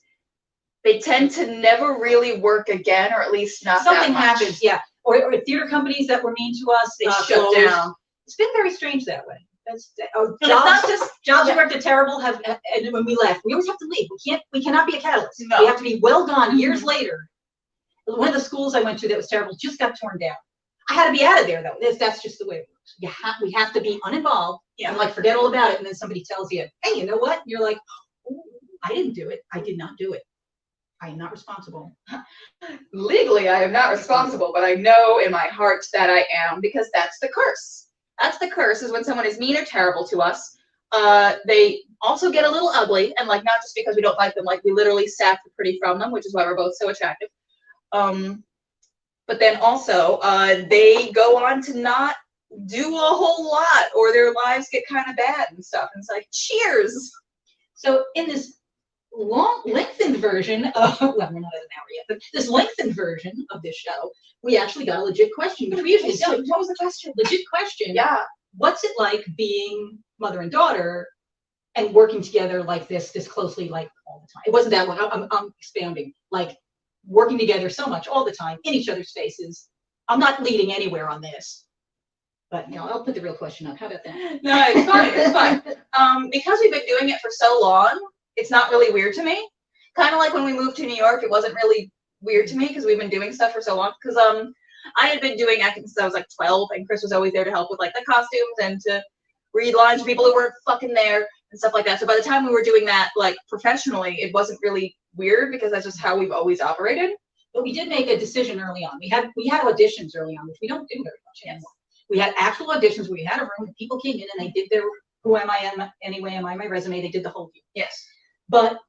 they tend to never really work again, or at least not something that much. happens. Yeah, or theater companies that were mean to us, they shut down. It's been very strange that way. Jobs, it's not just jobs worked at terrible and when we left, we always have to leave. We cannot be a catalyst. No. We have to be well gone years later. One of the schools I went to that was terrible just got torn down. I had to be out of there though. That's just the way it works. We have to be uninvolved and like forget all about it. And then somebody tells you, hey, you know what? And you're like, oh, I didn't do it. I did not do it. I am not responsible. Legally, I am not responsible, but I know in my heart that I am, because that's the curse. That's the curse, is when someone is mean or terrible to us. They also get a little ugly, and like not just because we don't like them, like we literally sap the pretty from them, which is why we're both so attractive. But then also they go on to not do a whole lot, or their lives get kind of bad and stuff. And it's like, cheers. So in this lengthened version of, well, we're not at an hour yet, but this lengthened version of this show, we actually got a legit question, which we usually don't. What was the question? Legit question. Yeah. What's it like being mother and daughter and working together like this closely, like all the time? It wasn't that one. I'm expounding. Like working together so much all the time in each other's faces. I'm not leading anywhere on this. But I'll put the real question up. How about that? No, it's fine. It's fine. Because we've been doing it for so long, it's not really weird to me. Kind of like when we moved to New York, it wasn't really weird to me because we've been doing stuff for so long. Because I had been doing acting since I was like 12, and Chris was always there to help with like the costumes and to read lines for people who weren't fucking there and stuff like that. So by the time we were doing that like professionally, it wasn't really weird because that's just how we've always operated. But we did make a decision early on. We had auditions early on, which we don't do very much anymore. We had actual auditions where we had a room and people came in and they did their who am I anyway, am I my resume, they did the whole deal. Yes. But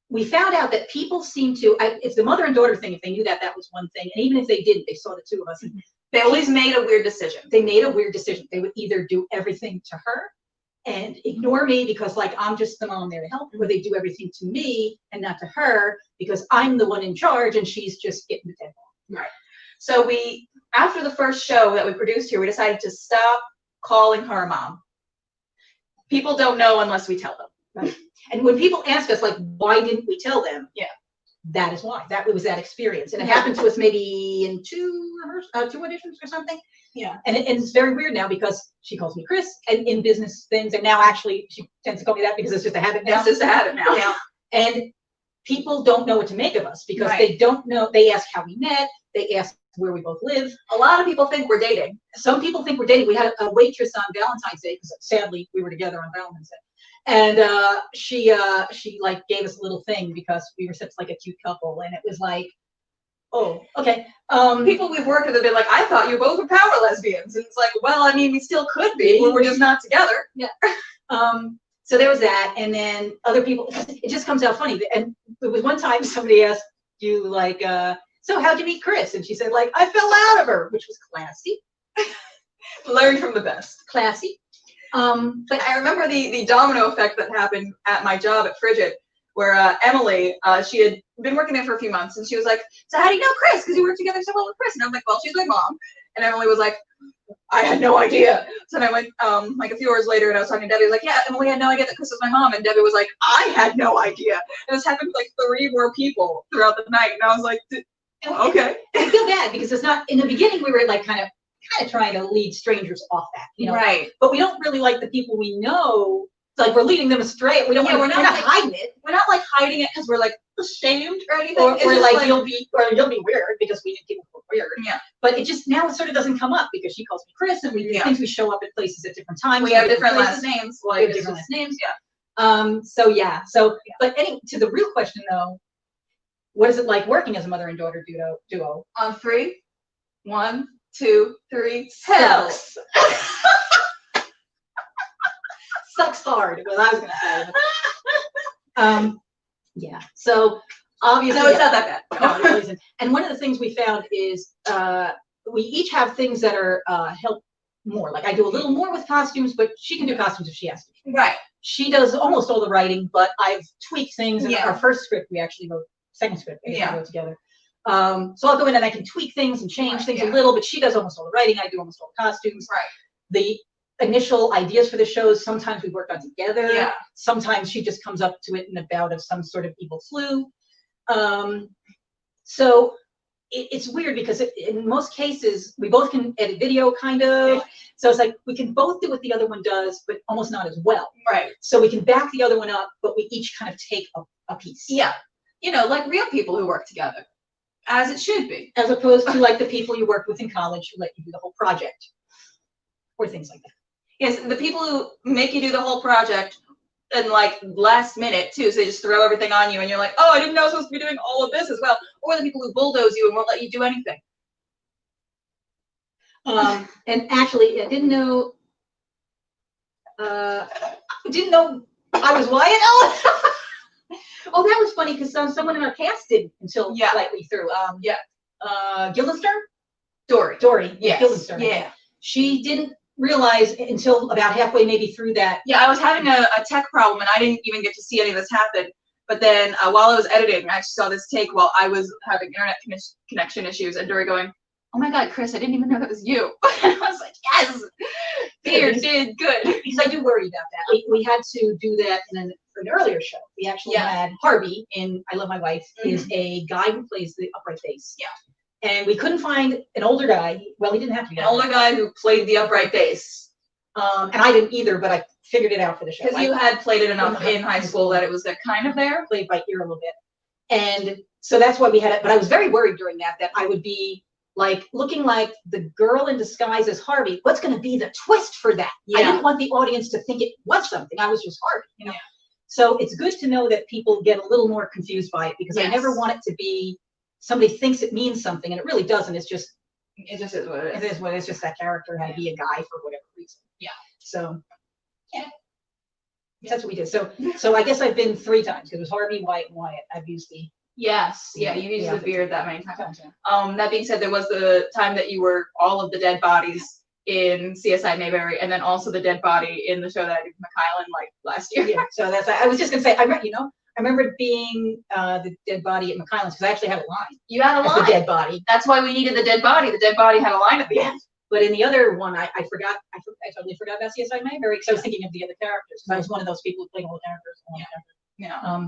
we found out that people seem to, it's the mother and daughter thing. If they knew that was one thing. And even if they didn't, they saw the two of us. They always made a weird decision. They made a weird decision. They would either do everything to her and ignore me because like I'm just the mom there to help, or they do everything to me and not to her because I'm the one in charge and she's just getting the dead ball. Right. So after the first show that we produced here, we decided to stop calling her mom. People don't know unless we tell them. Right. And when people ask us, like, why didn't we tell them? Yeah. That is why. That was that experience. And it happened to us maybe in two auditions or something. Yeah. And it's very weird now because she calls me Chris and in business things. And now actually she tends to call me that because it's just a habit now. It's just a habit now. Yeah. And people don't know what to make of us because they don't know. They ask how we met. They ask where we both live. A lot of people think we're dating. Some people think we're dating. We had a waitress on Valentine's Day because sadly we were together on Valentine's Day. And she like gave us a little thing because we were such like a cute couple, and it was like, oh, okay. People we've worked with have been like, I thought you both were power lesbians, and it's like, well, I mean, we still could be. We're just not together. Yeah. So there was that, and then other people. It just comes out funny. And there was one time somebody asked you like, so how'd you meet Chris? And she said like, I fell out of her, which was classy. Learn from the best. Classy. But I remember the domino effect that happened at my job at Frigid, where Emily, she had been working there for a few months, and she was like, so how do you know Chris? Because you work together so well with Chris. And I'm like, well, she's my mom. And Emily was like, I had no idea. So then I went like a few hours later, and I was talking to Debbie. I was like, yeah, Emily had no idea that Chris was my mom. And Debbie was like, I had no idea. And this happened to like 3 more people throughout the night. And I was like, okay. I feel bad because it's not, in the beginning, we were like kind of trying to lead strangers off that, you know. Right. But we don't really like the people we know. It's like we're leading them astray. We don't. Yeah, we're not like, hiding it. We're not like hiding it because we're like ashamed or anything. Or like you'll be weird because we didn't give weird. Yeah. But it just, now it sort of doesn't come up because she calls me Chris, and we things we show up at places at different times. We have different places. last names. We Like, have it's different just- last names. Yeah. But to the real question though, what is it like working as a mother and daughter duo? On 3, 1, 2, 3, hell. Sucks. Sucks hard, what I was gonna say. Yeah. So obviously, No, it's not that bad. no, it really isn't. And one of the things we found is we each have things that are help more. Like I do a little more with costumes, but she can do costumes if she has to. Right. She does almost all the writing, but I've tweaked things. And Yeah. our first script we actually wrote, second script we Yeah. wrote together. So I'll go in and I can tweak things and change Right, things yeah. a little, but she does almost all the writing. I do almost all the costumes. Right. The initial ideas for the shows, sometimes we work on together. Yeah. Sometimes she just comes up to it in a bout of some sort of evil flu. So it's weird because in most cases, we both can edit video kind of. So it's like we can both do what the other one does, but almost not as well. Right. So we can back the other one up, but we each kind of take a piece. Yeah. You know, like real people who work together, as it should be. As opposed to like the people you work with in college who let you do the whole project or things like that. Yes, the people who make you do the whole project and like last minute too, so they just throw everything on you and you're like, oh, I didn't know I was supposed to be doing all of this as well. Or the people who bulldoze you and won't let you do anything. And actually, I didn't know I was Wyatt. Oh, that was funny because someone in our cast didn't until slightly through. Gildenster? Dory. Yes. Gildenster. Yeah. She didn't realize until about halfway maybe through that. Yeah, I was having a tech problem and I didn't even get to see any of this happen. But then while I was editing, I actually saw this take while I was having internet connection issues and Dory going, oh my God, Chris, I didn't even know that was you. And I was like, yes, Peter did good. Because I do worry about that. We had to do that in an earlier show. We actually had Harvey in I Love My Wife, is a guy who plays the upright bass. Yeah. And we couldn't find an older guy. Well, he didn't have to be an older guy who played the upright bass. And I didn't either, but I figured it out for the show. Because you had played it enough in high school that it was kind of there. Played by ear a little bit. And so that's why we had it. But I was very worried during that I would be like looking like the girl in disguise as Harvey. What's going to be the twist for that? Yeah. I didn't want the audience to think it was something. I was just Harvey, you know? Yeah. So it's good to know that people get a little more confused by it because I never want it to be somebody thinks it means something and it really doesn't. It just is what it is. It is what it is. Just that character had to be a guy for whatever reason. Yeah. So that's what we did. So I guess I've been 3 times because it was Harvey, Wyatt, and Wyatt. I've used the Yes. Yeah, you used the beard that many times. times. Yeah. That being said, there was the time that you were all of the dead bodies in CSI Mayberry, and then also the dead body in the show that I did with McKylan like last year. Yeah. So that's I was just gonna say I remember it being the dead body at McKylan's because I actually had a line. You had a as line. the dead body. That's why we needed the dead body. The dead body had a line at the end. But in the other one, I forgot. I totally forgot about CSI Mayberry because I was thinking of the other characters. Because I was one of those people who played all the characters. Yeah.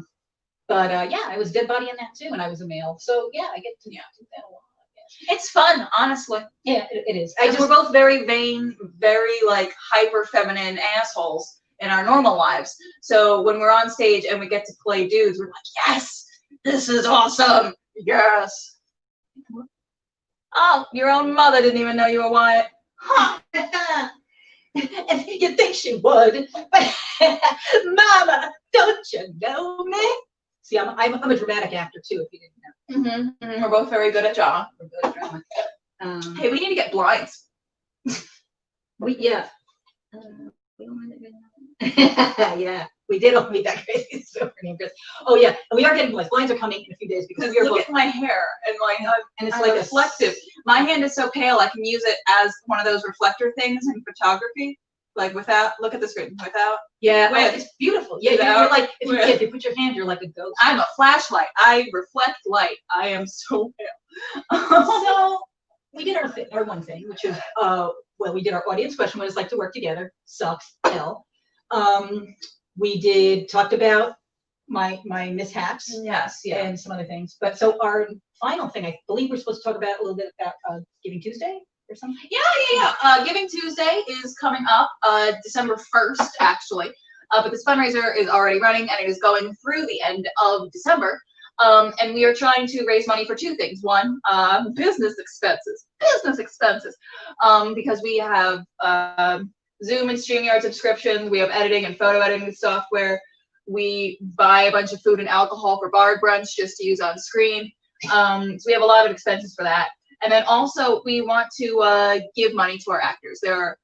But I was dead body in that too, and I was a male. So yeah, I get to do that a lot. It's fun, honestly. Yeah, it is. We're both very vain, very like hyper feminine assholes in our normal lives. So when we're on stage and we get to play dudes, we're like, yes, this is awesome. Yes. Oh, your own mother didn't even know you were Wyatt. Huh. And you think she would, but Mama, don't you know me? See, I'm a dramatic actor too. If you didn't know, We're both very good at drama. we're good at drama. Hey, we need to get blinds. Yeah, we did all meet that crazy super named Chris. Oh yeah, and we are getting blinds. Blinds are coming in a few days because we are Look both, at my hair and like and it's I'm like reflective. My hand is so pale I can use it as one of those reflector things in photography. Like without, look at the screen. Without, Yeah, with, it's beautiful. Yeah, without, you're like with. if you put your hand, you're like a ghost. I'm a flashlight. I reflect light. I am so pale. So we did our one thing, which is we did our audience question, what it's like to work together. Sucks, hell. We talked about my mishaps. Yes, yeah. And some other things. But so our final thing, I believe we're supposed to talk about a little bit about Giving Tuesday or something. Yeah. Giving Tuesday is coming up, December 1st, actually. But this fundraiser is already running and it is going through the end of December. And we are trying to raise money for two things. One, business expenses, because we have Zoom and StreamYard subscriptions. We have editing and photo editing software. We buy a bunch of food and alcohol for bar brunch just to use on screen. So we have a lot of expenses for that. And then also we want to give money to our actors. There are,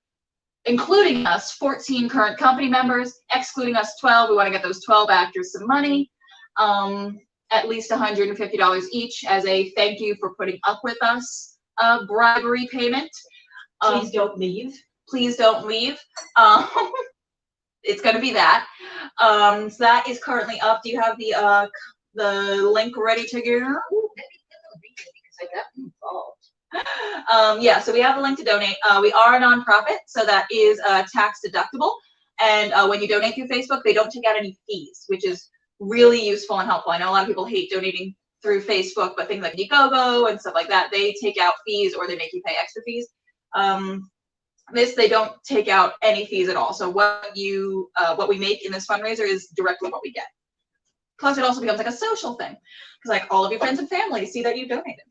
including us, 14 current company members, excluding us 12. We want to get those 12 actors some money, at least $150 each as a thank you for putting up with us bribery payment. Please don't leave. Please don't leave. It's going to be that. So that is currently up. Do you have the link ready to go? Yeah, so we have a link to donate. We are a nonprofit, so that is tax deductible. And when you donate through Facebook, they don't take out any fees, which is really useful and helpful. I know a lot of people hate donating through Facebook, but things like Indiegogo and stuff like that, they take out fees or they make you pay extra fees. They don't take out any fees at all. So what we make in this fundraiser is directly what we get. Plus, it also becomes like a social thing, because like all of your friends and family see that you donated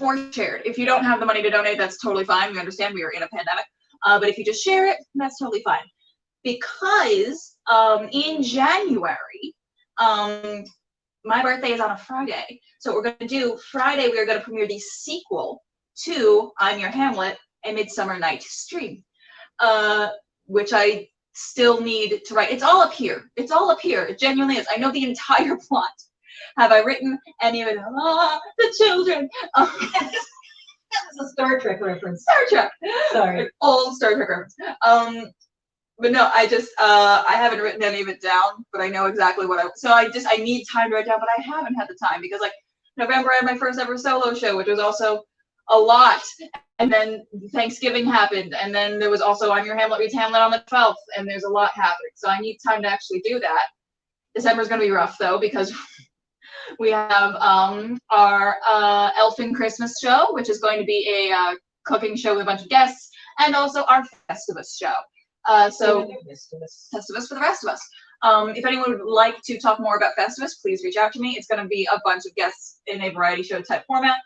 or shared. If you don't have the money to donate, that's totally fine. We understand we are in a pandemic, but if you just share it, that's totally fine. Because in January, my birthday is on a Friday, so what we're going to do Friday, we are going to premiere the sequel to I'm Your Hamlet, a Midsummer Night stream, which I still need to write. It's all up here. It's all up here. It genuinely is. I know the entire plot. Have I written any of it? The children. That was a Star Trek reference. Star Trek. Sorry. Old Star Trek reference. But no, I just I haven't written any of it down, but I know exactly what I need time to write down, but I haven't had the time because like November I had my first ever solo show, which was also a lot. And then Thanksgiving happened, and then there was also I'm Your Hamlet reads Hamlet on the 12th, and there's a lot happening. So I need time to actually do that. December's gonna be rough though, because we have our Elfin Christmas show, which is going to be a cooking show with a bunch of guests, and also our Festivus show. So Festivus for the rest of us. If anyone would like to talk more about Festivus, please reach out to me. It's going to be a bunch of guests in a variety show type format.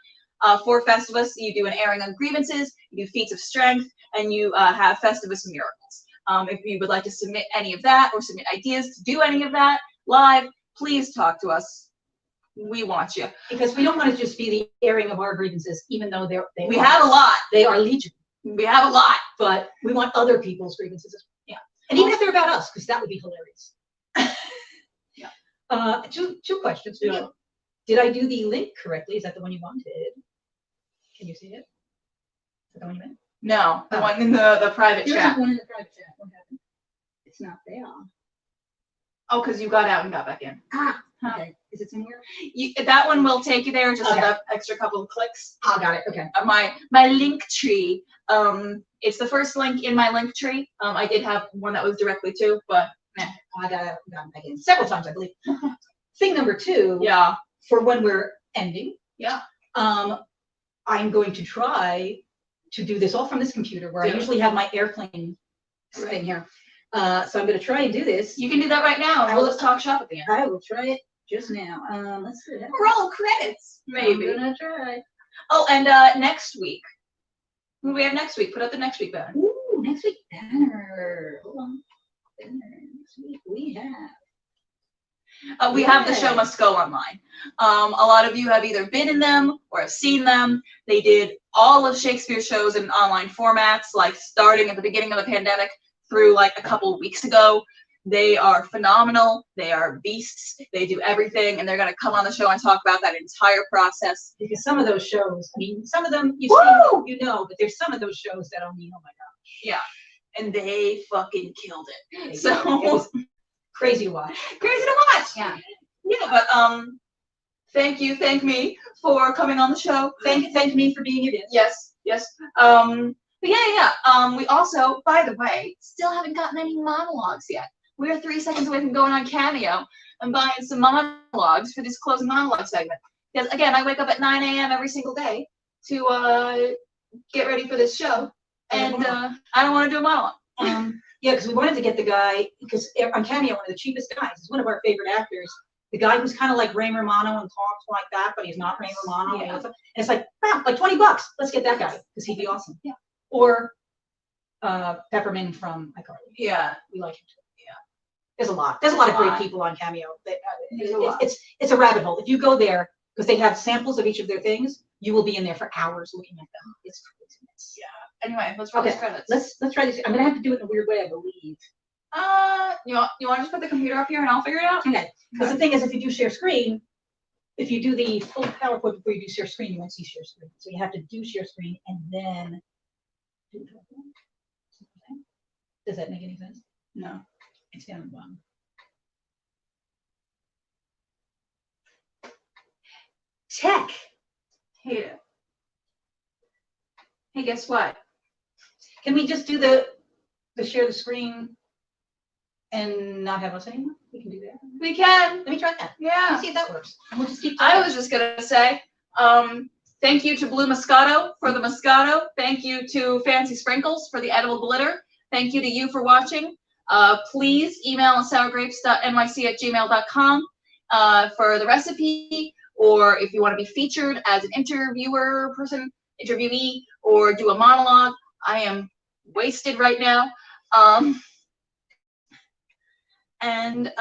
For Festivus, you do an airing on grievances, you do feats of strength, and you have Festivus miracles. If you would like to submit any of that or submit ideas to do any of that live, please talk to us. We want you. Because we don't want to just be the airing of our grievances, even though we have a lot. They are legion. We have a lot. But we want other people's grievances as well. Yeah. And even if they're about us, because that would be hilarious. Yeah. Two questions. Yeah. Did I do the link correctly? Is that the one you wanted? Can you see it? Is that the one you meant? No, the one in the private Here's chat. the one in the private chat. What happened? It's not there. Oh, because you got out and got back in. Okay. Is it somewhere? That one will take you there, just okay. an extra couple of clicks. Oh, got it. Okay. My link tree. It's the first link in my link tree. I did have one that was directly to, but I got back in several times, I believe. Thing number 2. Yeah. For when we're ending. Yeah. I'm going to try to do this all from this computer where I usually have my airplane thing here. So I'm going to try and do this. You can do that right now, and we'll just talk shop at the end. I will try it just now. Let's see. Roll credits, maybe. I'm gonna try. Oh, and next week. What do we have next week? Put up the next week banner. Ooh, next week banner. Hold on. Banner. Next week we have. We have The Show Must Go online. A lot of you have either been in them or have seen them. They did all of Shakespeare's shows in online formats, like starting at the beginning of the pandemic through like a couple of weeks ago. They are phenomenal. They are beasts. They do everything, and they're going to come on the show and talk about that entire process. Because some of those shows, I mean, some of them you've seen, you know, but there's some of those shows that I mean, oh my gosh. Yeah, and they fucking killed it. It So was crazy to watch. Crazy to watch. Yeah. Yeah, but thank me for coming on the show. Thank me for being it. Yes. But yeah. We also, by the way, still haven't gotten any monologues yet. We are 3 seconds away from going on Cameo and buying some monologues for this closing monologue segment. Because again, I wake up at 9 a.m. every single day to get ready for this show, and I don't want to do a monologue. Yeah, because we wanted to get the guy, because on Cameo, one of the cheapest guys is one of our favorite actors, the guy who's kind of like Ray Romano and talks like that, but he's not Ray Romano. Yeah. And it's like, wow, like $20. Let's get that guy because he'd be awesome. Yeah. Or Peppermint from iCarly. Yeah. We like him too. Yeah. There's a lot of great people on Cameo. It's a rabbit hole. If you go there, because they have samples of each of their things, you will be in there for hours looking at them. It's craziness. Yeah. Anyway, let's roll these credits. Let's try this. I'm gonna have to do it in a weird way, I believe. You want to just put the computer up here and I'll figure it out? Okay. Because the thing is, if you do share screen, if you do the full PowerPoint before you do share screen, you won't see share screen. So you have to do share screen and then do it. Does that make any sense? No. It's down the bottom. Tech. Hate it. Hey, guess what? Can we just do the share the screen and not have us anymore? We can do that. We can. Let me try that. Yeah. Let's see if that works. And we'll just keep I talking. was just gonna say, thank you to Blue Moscato for the Moscato. Thank you to Fancy Sprinkles for the edible glitter. Thank you to you for watching. Please email sourgrapes.nyc@gmail.com for the recipe, or if you want to be featured as an interviewee, or do a monologue. I am wasted right now. It's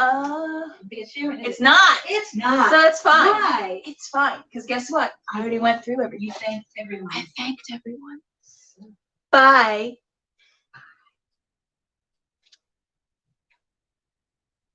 not. It's not. So it's fine. Why? It's fine. Because guess what? I already went through everything. You thanked everyone. I thanked everyone. Bye.